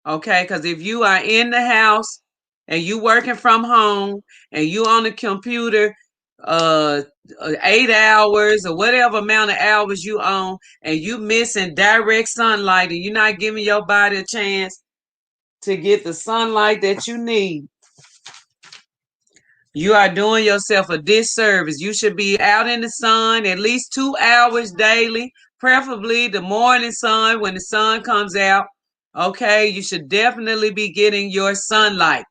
okay? Because if you are in the house and you working from home and you on the computer, uh 8 hours or whatever amount of hours you on, and you missing direct sunlight and you're not giving your body a chance to get the sunlight that you need, you are doing yourself a disservice. You should be out in the sun at least 2 hours daily, preferably the morning sun when the sun comes out. Okay, you should definitely be getting your sunlight.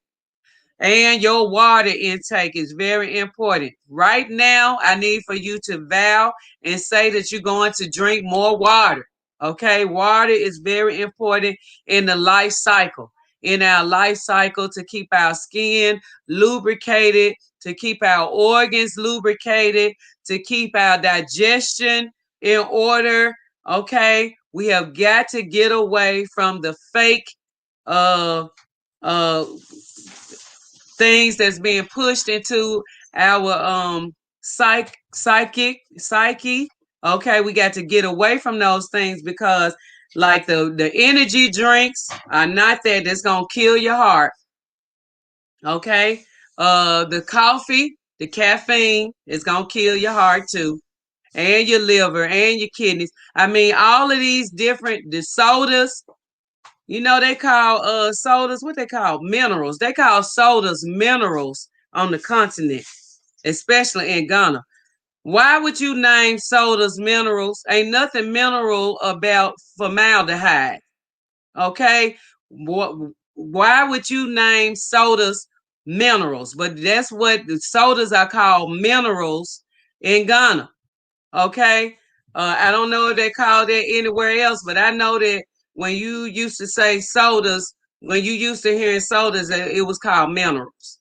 And your water intake is very important. Right now, I need for you to vow and say that you're going to drink more water. Okay, water is very important in the life cycle. In our life cycle, to keep our skin lubricated, to keep our organs lubricated, to keep our digestion in order. Okay, we have got to get away from the fake uh things that's being pushed into our psyche. Okay, we got to get away from those things because like the energy drinks are not that that's gonna kill your heart. Okay. The coffee, the caffeine is gonna kill your heart too, and your liver and your kidneys. I mean, all of these different the sodas, you know, they call sodas what they call minerals. They call sodas minerals on the continent, especially in Ghana. Why would you name sodas minerals? Ain't nothing mineral about formaldehyde. Okay, what? Why would you name sodas minerals? But that's what the sodas are called minerals in Ghana. Okay, I don't know if they call that anywhere else, but I know that when you used to say sodas, when you used to hearing sodas, it was called minerals.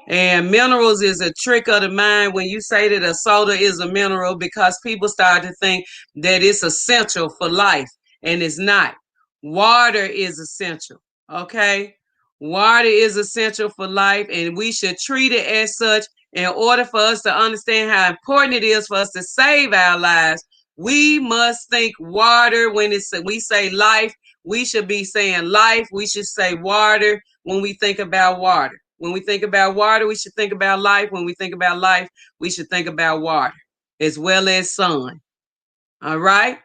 And minerals is a trick of the mind when you say that a soda is a mineral because people start to think that it's essential for life, and it's not. Water is essential, okay? Water is essential for life, and we should treat it as such in order for us to understand how important it is for us to save our lives. We must think water when we say life. We should be saying life. We should say water when we think about water. When we think about water, we should think about life. When we think about life, we should think about water as well as sun. All right.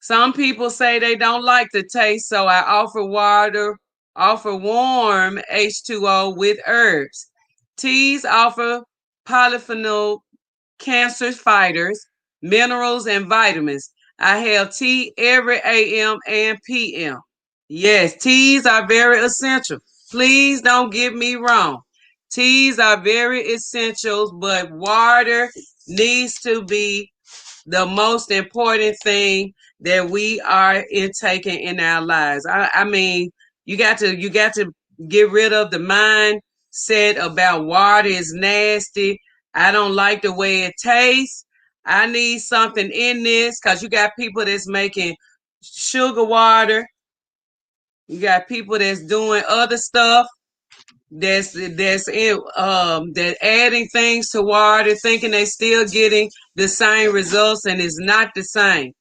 Some people say they don't like the taste, so I offer warm H2O with herbs. Teas offer polyphenol cancer fighters, minerals, and vitamins. I have tea every AM and PM. Yes, teas are very essential. Please don't get me wrong. Teas are very essential, but water needs to be the most important thing that we are intaking in our lives. I mean, you got to get rid of the mindset about water is nasty. I don't like the way it tastes. I need something in this because you got people that's making sugar water. You got people that's doing other stuff that adding things to water, thinking they still getting the same results, and it's not the same.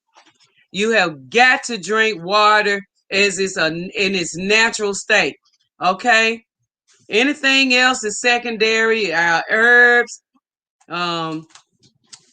You have got to drink water as in its natural state. Okay. Anything else is secondary. Our herbs, um,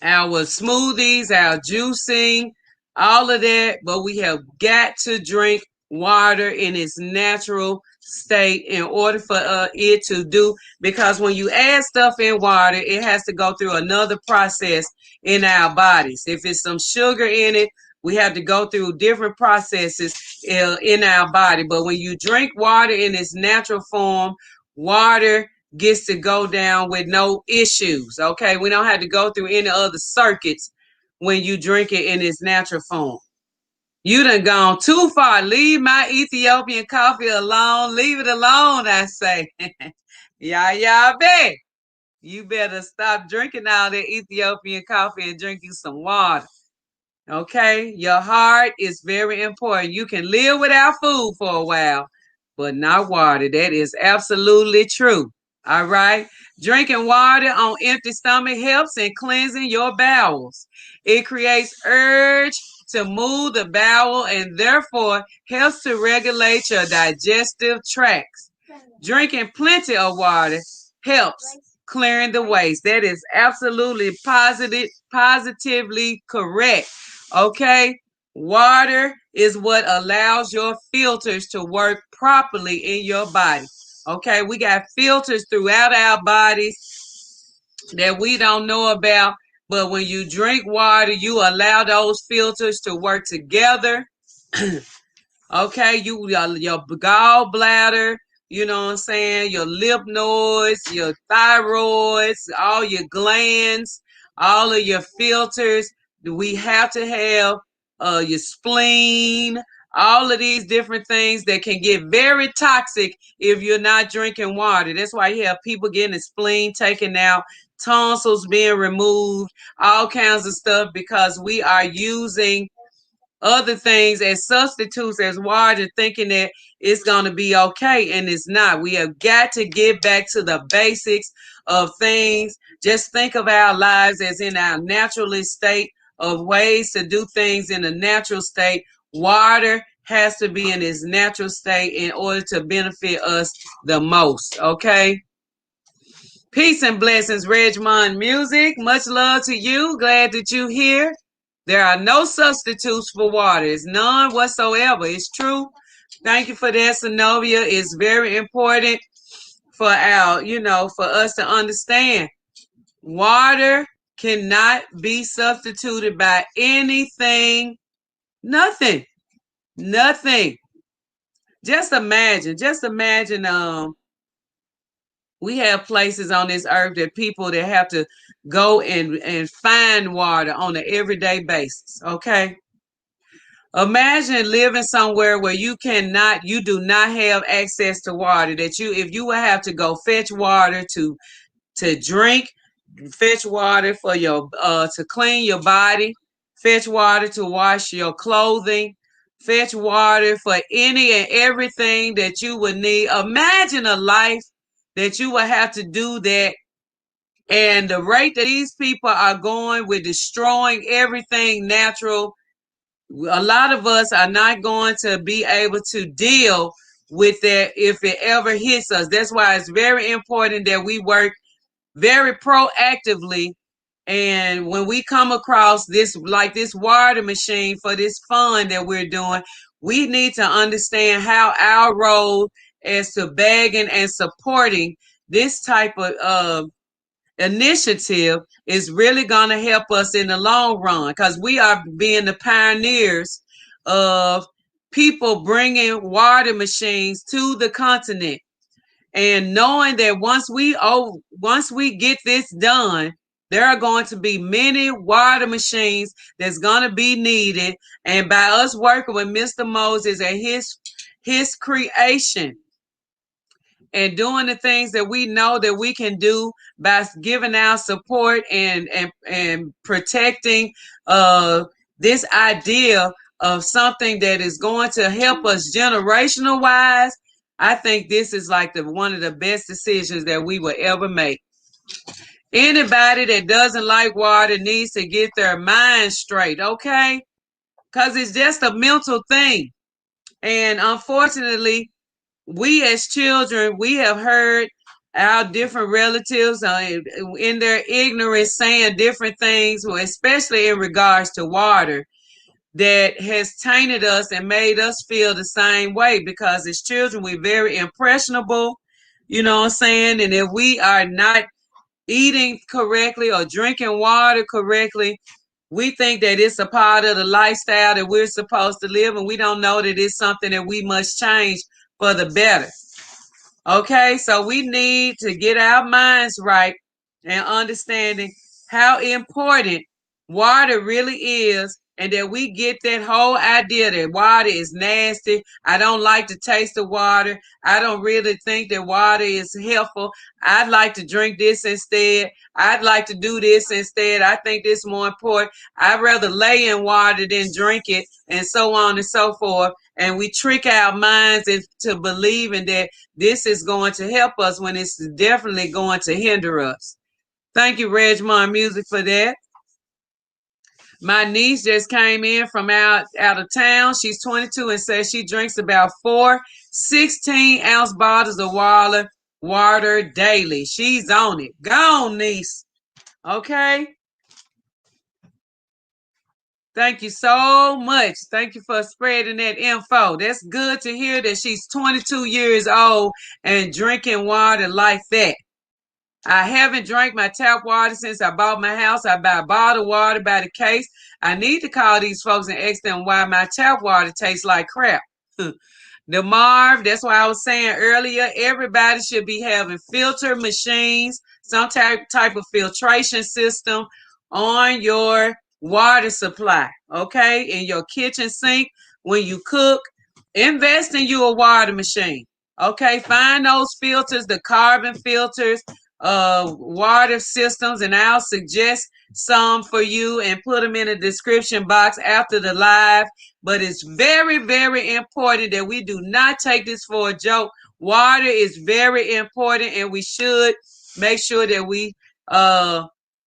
our smoothies, our juicing, all of that, but we have got to drink water in its natural state in order for it to do, because when you add stuff in water, it has to go through another process in our bodies. If it's some sugar in it, we have to go through different processes in our body. But when you drink water in its natural form, water gets to go down with no issues. Okay, we don't have to go through any other circuits when you drink it in its natural form. You done gone too far. Leave my Ethiopian coffee alone. Leave it alone, I say. Yeah, bet. You better stop drinking all that Ethiopian coffee and drink you some water. Okay, your heart is very important. You can live without food for a while, but not water. That is absolutely true. All right. Drinking water on empty stomach helps in cleansing your bowels. It creates urge to move the bowel and therefore helps to regulate your digestive tracts. Drinking plenty of water helps clearing the waste. That is absolutely positively correct. Okay? Water is what allows your filters to work properly in your body. Okay? We got filters throughout our bodies that we don't know about, but when you drink water, you allow those filters to work together. Okay, your gallbladder, you know what I'm saying, your lymph nodes, your thyroids, all your glands, all of your filters. We have to have your spleen, all of these different things that can get very toxic if you're not drinking water. That's why you have people getting the spleen taken out, tonsils being removed, all kinds of stuff because we are using other things as substitutes as water, thinking that it's going to be okay, and it's not. We have got to get back to the basics of things. Just think of our lives as in our naturalist state of ways to do things in a natural state. Water has to be in its natural state in order to benefit us the most. Okay. Peace and blessings, Regmond Music. Much love to you. Glad that you're here. There are no substitutes for water. It's none whatsoever. It's true. Thank you for that, Zenobia. It's very important for for us to understand. Water cannot be substituted by anything. Nothing. Nothing. Just imagine, we have places on this earth that people that have to go and find water on an everyday basis. Okay. Imagine living somewhere where you do not have access to water. If you would have to go fetch water to drink, fetch water for your to clean your body, fetch water to wash your clothing, fetch water for any and everything that you would need. Imagine a life that you would have to do that, and the rate that these people are going with destroying everything natural. A lot of us are not going to be able to deal with that if it ever hits us. That's why it's very important that we work very proactively. And when we come across this, like this water machine for this fund that we're doing, we need to understand how our role as to begging and supporting this type of initiative is really going to help us in the long run, because we are being the pioneers of people bringing water machines to the continent, and knowing that once we get this done, there are going to be many water machines that's going to be needed. And by us working with Mr. Moses and his creation, and doing the things that we know that we can do by giving our support and protecting this idea of something that is going to help us generational wise, I think this is like one of the best decisions that we will ever make. Anybody that doesn't like water needs to get their mind straight, okay? Because it's just a mental thing. And unfortunately, we as children, we have heard our different relatives in their ignorance saying different things, especially in regards to water, that has tainted us and made us feel the same way, because as children, we're very impressionable, you know what I'm saying? And if we are not eating correctly or drinking water correctly, we think that it's a part of the lifestyle that we're supposed to live, and we don't know that it's something that we must change for the better. Okay, so we need to get our minds right and understanding how important water really is, and that we get that whole idea that water is nasty. I don't like the taste of water. I don't really think that water is helpful. I'd like to drink this instead. I'd like to do this instead. I think this is more important. I'd rather lay in water than drink it, and so on and so forth. And we trick our minds into believing that this is going to help us when it's definitely going to hinder us. Thank you, Regmond Music, for that. My niece just came in from out of town. She's 22 and says she drinks about 4 16-ounce bottles of water daily. She's on it. Go on, niece. Okay. Thank you so much. Thank you for spreading that info. That's good to hear that she's 22 years old and drinking water like that. I haven't drank my tap water since I bought my house. I buy bottled water by the case. I need to call these folks and ask them why my tap water tastes like crap. The Marv, that's why I was saying earlier, everybody should be having filter machines, some type of filtration system on your water supply, okay? In your kitchen sink, when you cook, invest in you a water machine, okay? Find those filters, the carbon filters. water systems, and I'll suggest some for you and put them in the description box after the live. But it's very, very important that we do not take this for a joke. Water is very important, and we should make sure that we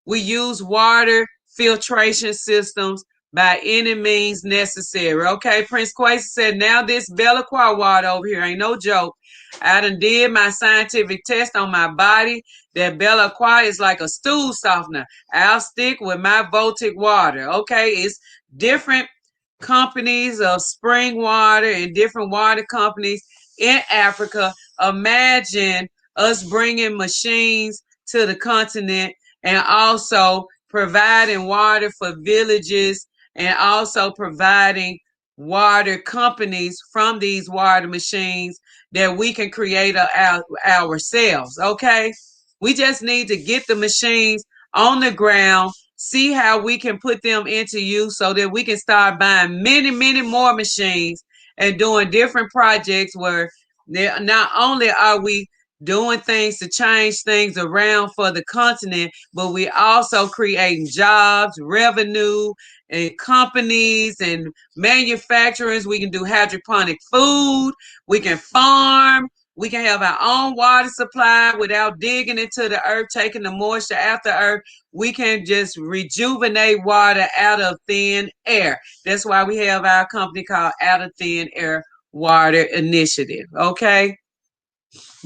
use water filtration systems by any means necessary. Okay, Prince Quasi said, now this Belacqua water over here ain't no joke. I done did my scientific test on my body. That Belacqua is like a stool softener. I'll stick with my Voltic water. Okay, it's different companies of spring water and different water companies in Africa. Imagine us bringing machines to the continent and also providing water for villages and also providing water companies from these water machines that we can create ourselves. Okay, we just need to get the machines on the ground, see how we can put them into use so that we can start buying many, many more machines and doing different projects where not only are we doing things to change things around for the continent, but we also creating jobs, revenue, and companies and manufacturers. We can do hydroponic food. We can farm. We can have our own water supply without digging into the earth, taking the moisture out the earth. We can just rejuvenate water out of thin air. That's why we have our company called Out of Thin Air Water Initiative. Okay.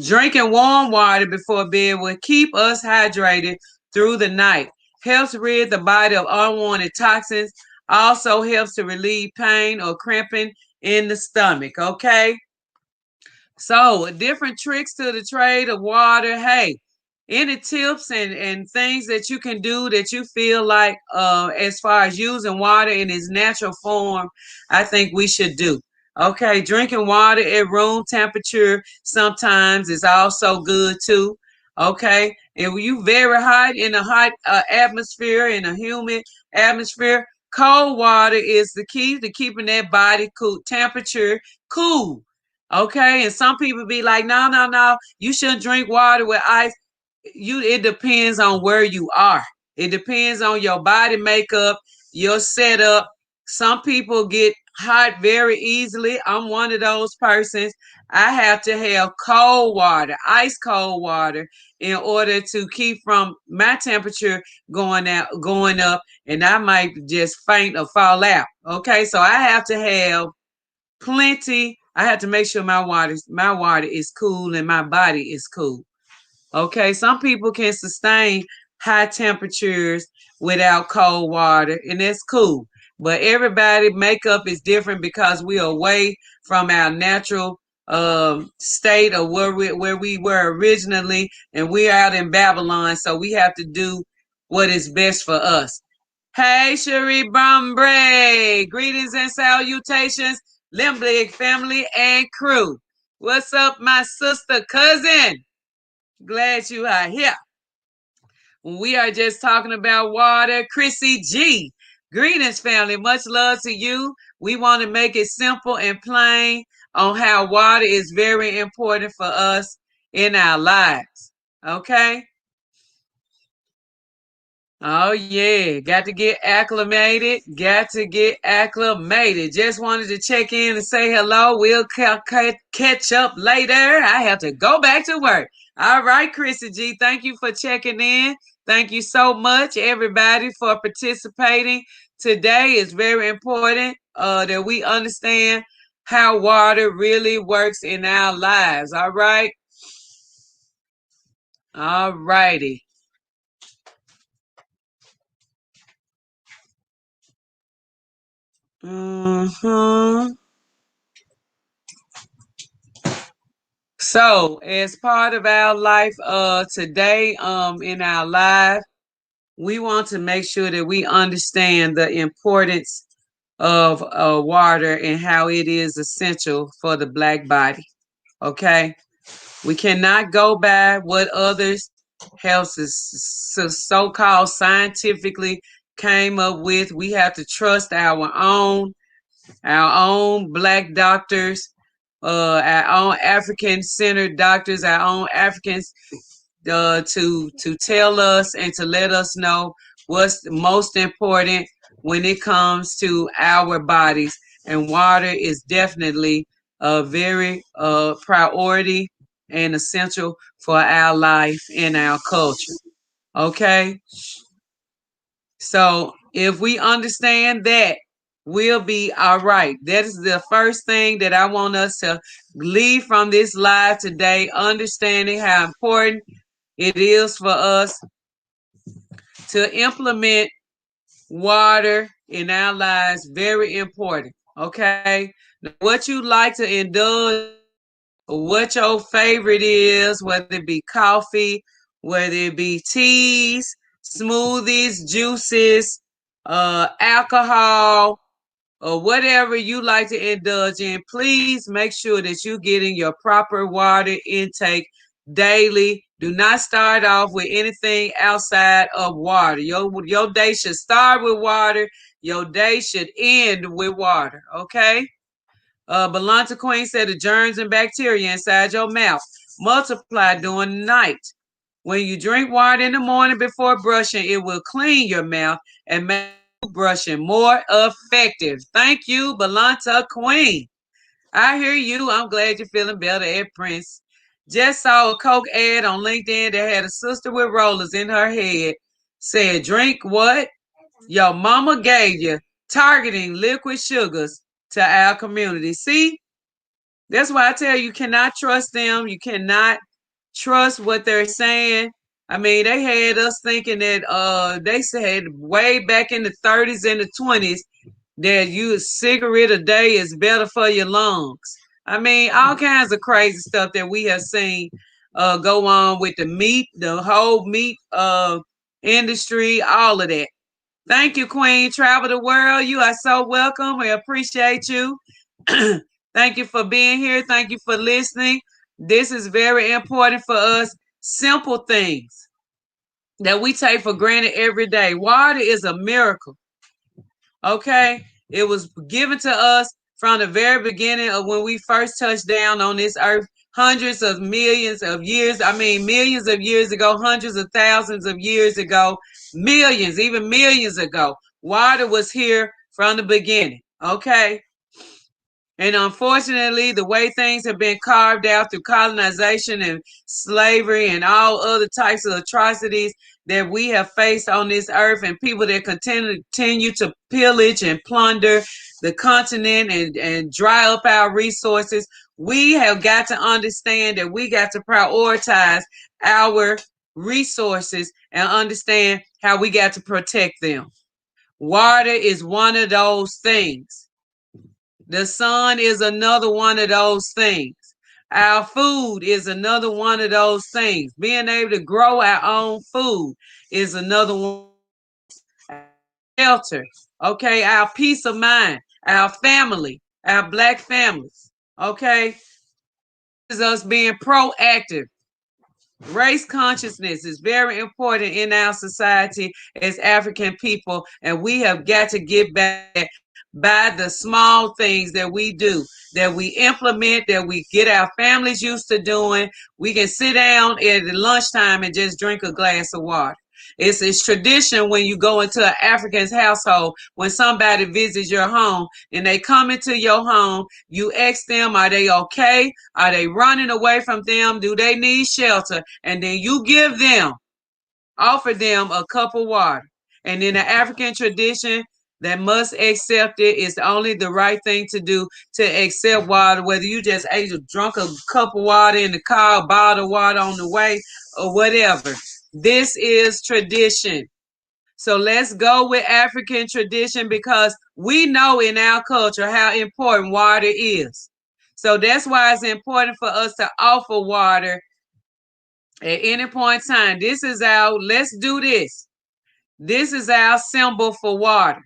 Drinking warm water before bed will keep us hydrated through the night, helps rid the body of unwanted toxins, also helps to relieve pain or cramping in the stomach. Okay. So, different tricks to the trade of water. Hey, any tips and things that you can do that you feel like, as far as using water in its natural form, I think we should do. Okay, drinking water at room temperature sometimes is also good too. Okay, and when you very hot in a hot atmosphere, in a humid atmosphere, cold water is the key to keeping that body cool temperature cool. Okay, and some people be like, no, no, no, you shouldn't drink water with ice. It depends on where you are. It depends on your body makeup, your setup. Some people get hot very easily. I'm one of those persons. I have to have cold water, ice cold water, in order to keep from my temperature going up, and I might just faint or fall out. Okay, so I have to have plenty. I have to make sure my water is cool and my body is cool. Okay, some people can sustain high temperatures without cold water, and that's cool. But everybody makeup is different because we are away from our natural state of where we were originally, and we're out in Babylon, so we have to do what is best for us. Hey, Cherie Brombre, greetings and salutations, Limblick family and crew. What's up, my sister cousin? Glad you are here. We are just talking about water. Chrissy G. Greetings, family. Much love to you. We want to make it simple and plain on how water is very important for us in our lives. Okay? Oh, yeah. Got to get acclimated. Got to get acclimated. Just wanted to check in and say hello. We'll catch up later. I have to go back to work. All right, Chrissy G. Thank you for checking in. Thank you so much, everybody, for participating. Today is very important that we understand how water really works in our lives. All right? All righty. Mm-hmm. So, as part of our life today, in our life, we want to make sure that we understand the importance of water and how it is essential for the black body. Okay, we cannot go by what others have so-called scientifically came up with. We have to trust our own black doctors, our own African centered doctors, our own Africans to tell us and to let us know what's most important when it comes to our bodies. And water is definitely a very priority and essential for our life and our culture. Okay, so if we understand that, we'll be all right. That is the first thing that I want us to leave from this live today, understanding how important it is for us to implement water in our lives. Very important. Okay. What you like to indulge, what your favorite is, whether it be coffee, whether it be teas, smoothies, juices, alcohol, or whatever you like to indulge in, please make sure that you're getting your proper water intake daily. Do not start off with anything outside of water. Your day should start with water. Your day should end with water. Okay? Belanta Queen said the germs and bacteria inside your mouth multiply during the night. When you drink water in the morning before brushing, it will clean your mouth and make brushing more effective. Thank you, Belanta Queen. I hear you. I'm glad you're feeling better, Ed Prince. Just saw a Coke ad on LinkedIn that had a sister with rollers in her head. Said, drink what your mama gave you, targeting liquid sugars to our community. See, that's why I tell you, you cannot trust them. You cannot trust what they're saying. I mean, they had us thinking that they said way back in the 30s and the 20s that you a cigarette a day is better for your lungs. I mean, all kinds of crazy stuff that we have seen go on with the meat, the whole meat industry, all of that. Thank you, Queen. Travel the world. You are so welcome. We appreciate you. Thank you for being here. Thank you for listening. This is very important for us. Simple things that we take for granted every day. Water is a miracle. Okay? It was given to us from the very beginning of when we first touched down on this earth, hundreds of millions of years. I mean, millions of years ago, hundreds of thousands of years ago, millions, even millions ago. Water was here from the beginning. Okay? And unfortunately, the way things have been carved out through colonization and slavery and all other types of atrocities that we have faced on this earth, and people that continue to pillage and plunder the continent and dry up our resources, we have got to understand that we got to prioritize our resources and understand how we got to protect them. Water is one of those things. The sun is another one of those things. Our food is another one of those things. Being able to grow our own food is another one. Shelter, okay, our peace of mind, our family, our black families, okay, this is us being proactive. Race consciousness is very important in our society as African people, and we have got to get back by the small things that we do, that we implement, that we get our families used to doing. We can sit down at lunchtime and just drink a glass of water. It's tradition when you go into an African's household, when somebody visits your home and they come into your home, you ask them, are they okay? Are they running away from them? Do they need shelter? And then you give them, offer them a cup of water. And in the African tradition, that must accept it. It's only the right thing to do to accept water, whether you just ate or drunk a cup of water in the car, a bottle of water on the way, or whatever. This is tradition. So let's go with African tradition because we know in our culture how important water is. So that's why it's important for us to offer water at any point in time. This is our, let's do this. This is our symbol for water.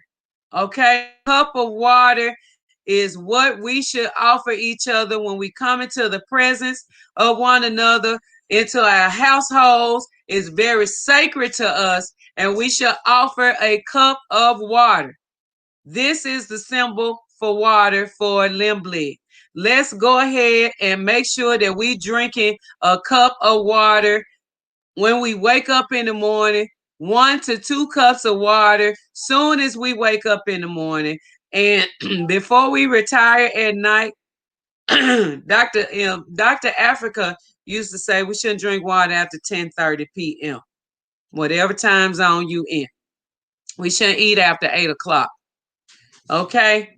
Okay, a cup of water is what we should offer each other when we come into the presence of one another, into our households. It's very sacred to us, and we should offer a cup of water. This is the symbol for water for Limbley. Let's go ahead and make sure that we drinking a cup of water when we wake up in the morning, 1 to 2 cups of water soon as we wake up in the morning. And before we retire at night, Dr. Africa used to say we shouldn't drink water after 10:30 p.m. Whatever time zone you in. We shouldn't eat after 8 o'clock. Okay?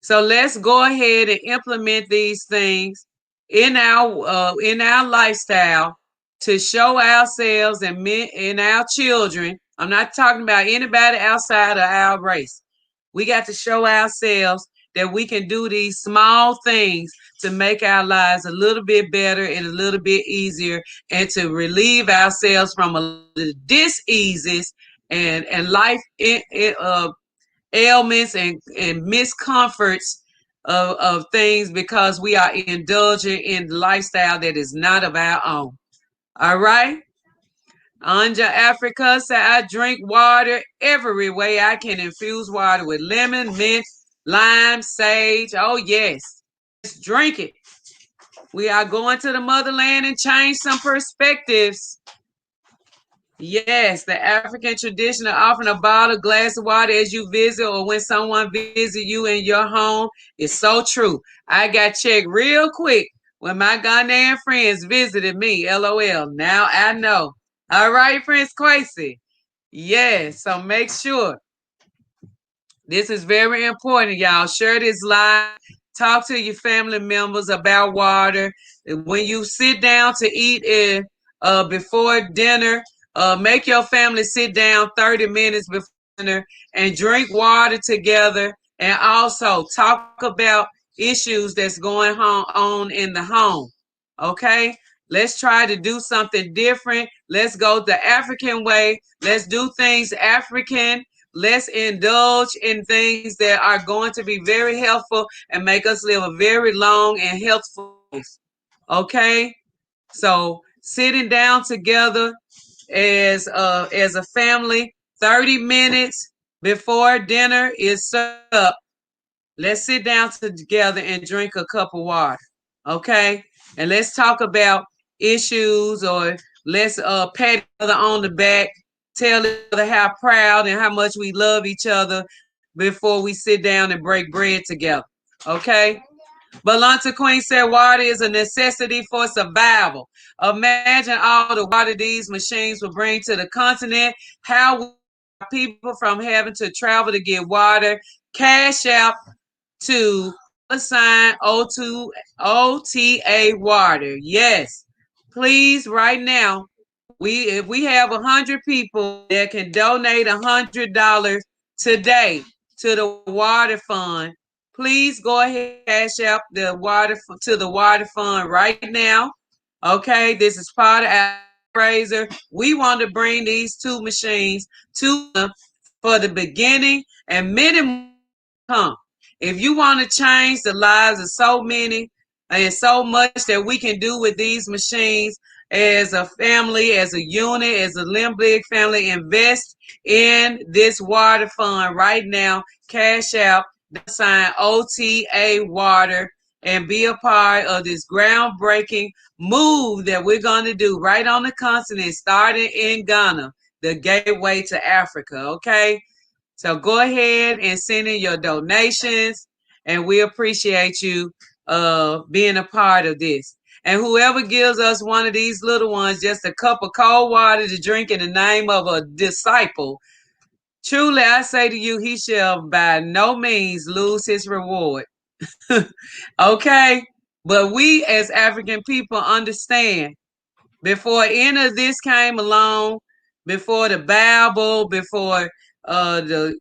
So let's go ahead and implement these things in our lifestyle to show ourselves and our children. I'm not talking about anybody outside of our race. We got to show ourselves that we can do these small things to make our lives a little bit better and a little bit easier, and to relieve ourselves from a lot of diseases and life ailments and miscomforts of things, because we are indulging in lifestyle that is not of our own. All right? Anja Africa said, I drink water every way I can. Infuse water with lemon, mint, lime, sage. Oh, yes. Let's drink it. We are going to the motherland and change some perspectives. Yes, the African tradition of offering a bottle, glass of water as you visit or when someone visits you in your home is so true. I got checked real quick when my Ghanaian friends visited me. LOL. Now I know. All right, Prince Quasi. Yes, so make sure. This is very important, y'all. Share this live. Talk to your family members about water. When you sit down to eat before dinner, make your family sit down 30 minutes before dinner and drink water together. And also talk about issues that's going on in the home. Okay? Let's try to do something different. Let's go the African way. Let's do things African. Let's indulge in things that are going to be very helpful and make us live a very long and healthful life. Okay? So sitting down together as a family, 30 minutes before dinner is served up. Let's sit down together and drink a cup of water. Okay? And let's talk about issues, or let's pat each other on the back, tell each other how proud and how much we love each other before we sit down and break bread together. Okay? Balanta Queen said water is a necessity for survival. Imagine all the water these machines will bring to the continent. How will people from having to travel to get water? Cash out to sign OTA water. Yes. Please, right now, if we have 100 people that can donate $100 today to the water fund, please go ahead and cash out the water fund right now. Okay, this is part of our fundraiser. We want to bring these two machines to them for the beginning, and many more come. If you want to change the lives of so many and so much that we can do with these machines as a family, as a unit, as a Limbic family, invest in this water fund right now. Cash out, sign OTA water, and be a part of this groundbreaking move that we're going to do right on the continent, starting in Ghana, the gateway to Africa. Okay? So go ahead and send in your donations, and we appreciate you being a part of this. And whoever gives us one of these little ones, just a cup of cold water to drink in the name of a disciple, truly I say to you, he shall by no means lose his reward. Okay? But we as African people understand, before any of this came along, before the Bible, before the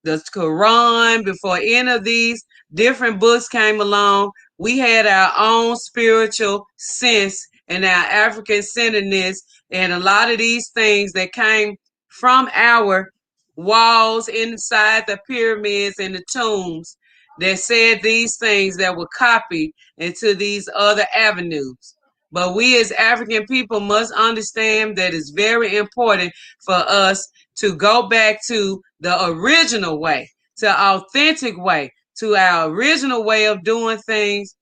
Quran, before any of these different books came along, we had our own spiritual sense and our African centeredness, and a lot of these things that came from our walls inside the pyramids and the tombs that said these things that were copied into these other avenues. But we as African people must understand that it's very important for us to go back to the original way, to authentic way, to our original way of doing things,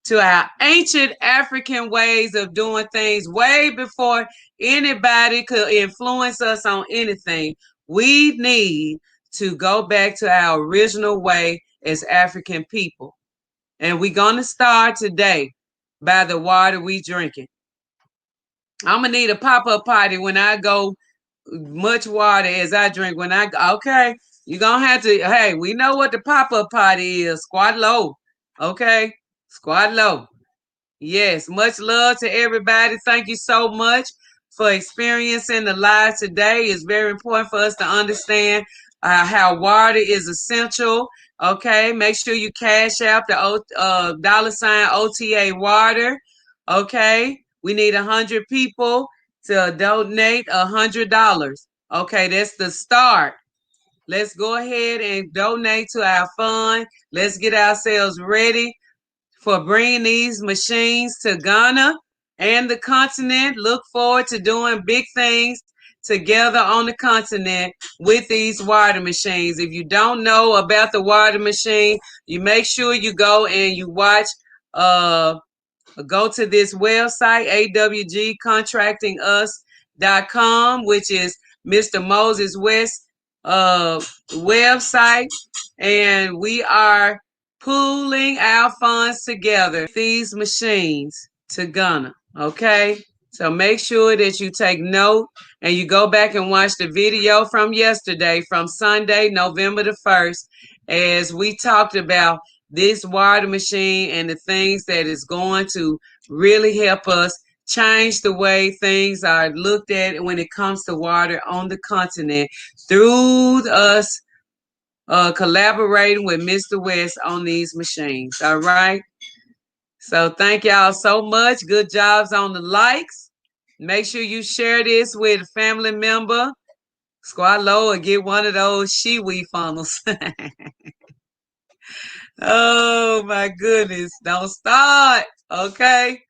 to our ancient African ways of doing things way before anybody could influence us on anything. We need to go back to our original way as African people. And we're going to start today by the water we drinking. I'm going to need a pop-up party when I go much water as I drink when I go. Okay, you're going to have to, hey, we know what the pop-up party is. Squat low. Okay, squat low. Yes, much love to everybody. Thank you so much for experiencing the live today. It's very important for us to understand how water is essential. Okay, make sure you cash out the $ OTA water. Okay, we need 100 people to donate $100. Okay, that's the start. Let's go ahead and donate to our fund. Let's get ourselves ready for bringing these machines to Ghana and the continent. Look forward to doing big things together on the continent with these water machines. If you don't know about the water machine, you make sure you go and you watch go to this website, awgcontractingus.com, which is Mr. Moses West website. And we are pooling our funds together, these machines to Ghana. Okay? So make sure that you take note and you go back and watch the video from yesterday, from Sunday, November the 1st, as we talked about this water machine and the things that is going to really help us change the way things are looked at when it comes to water on the continent through us collaborating with Mr. West on these machines. All right. So thank y'all so much. Good jobs on the likes. Make sure you share this with a family member. Squat low or get one of those shiwi funnels. Oh my goodness. Don't start. Okay.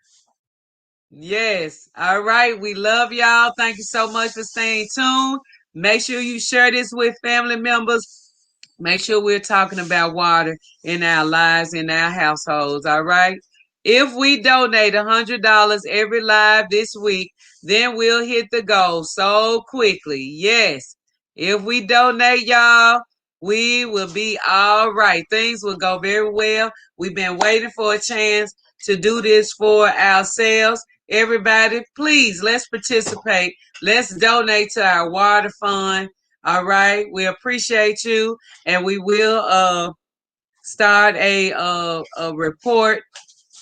Yes. All right. We love y'all. Thank you so much for staying tuned. Make sure you share this with family members. Make sure we're talking about water in our lives, in our households. All right. If we donate $100 every live this week, then we'll hit the goal so quickly. Yes. If we donate, y'all, we will be all right. Things will go very well. We've been waiting for a chance to do this for ourselves. Everybody, please, let's participate. Let's donate to our water fund. All right. We appreciate you, and we will start a report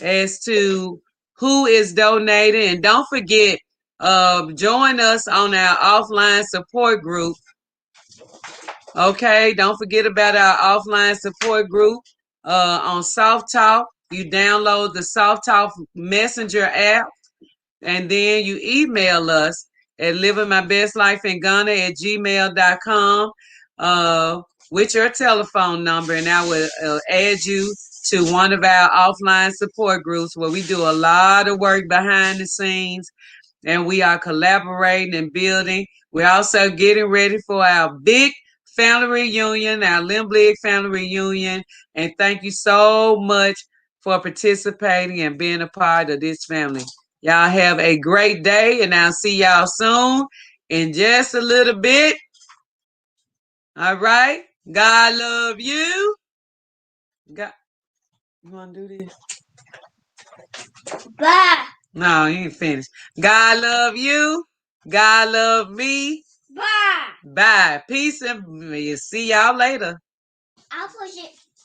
as to who is donating. And don't forget, join us on our offline support group. Okay, don't forget about our offline support group on Soft Talk. You download the Soft Talk Messenger app, and then you email us at livingmybestlife.in-Ghana@gmail.com with your telephone number, and I will add you to one of our offline support groups where we do a lot of work behind the scenes, and we are collaborating and building. We're also getting ready for our big family reunion, our Limblick family reunion, and thank you so much for participating and being a part of this family. Y'all have a great day, and I'll see y'all soon in just a little bit. All right. God love you. God, you want to do this? Bye. No, you ain't finished. God love you. God love me. Bye. Bye. Peace and see y'all later. I'll push it.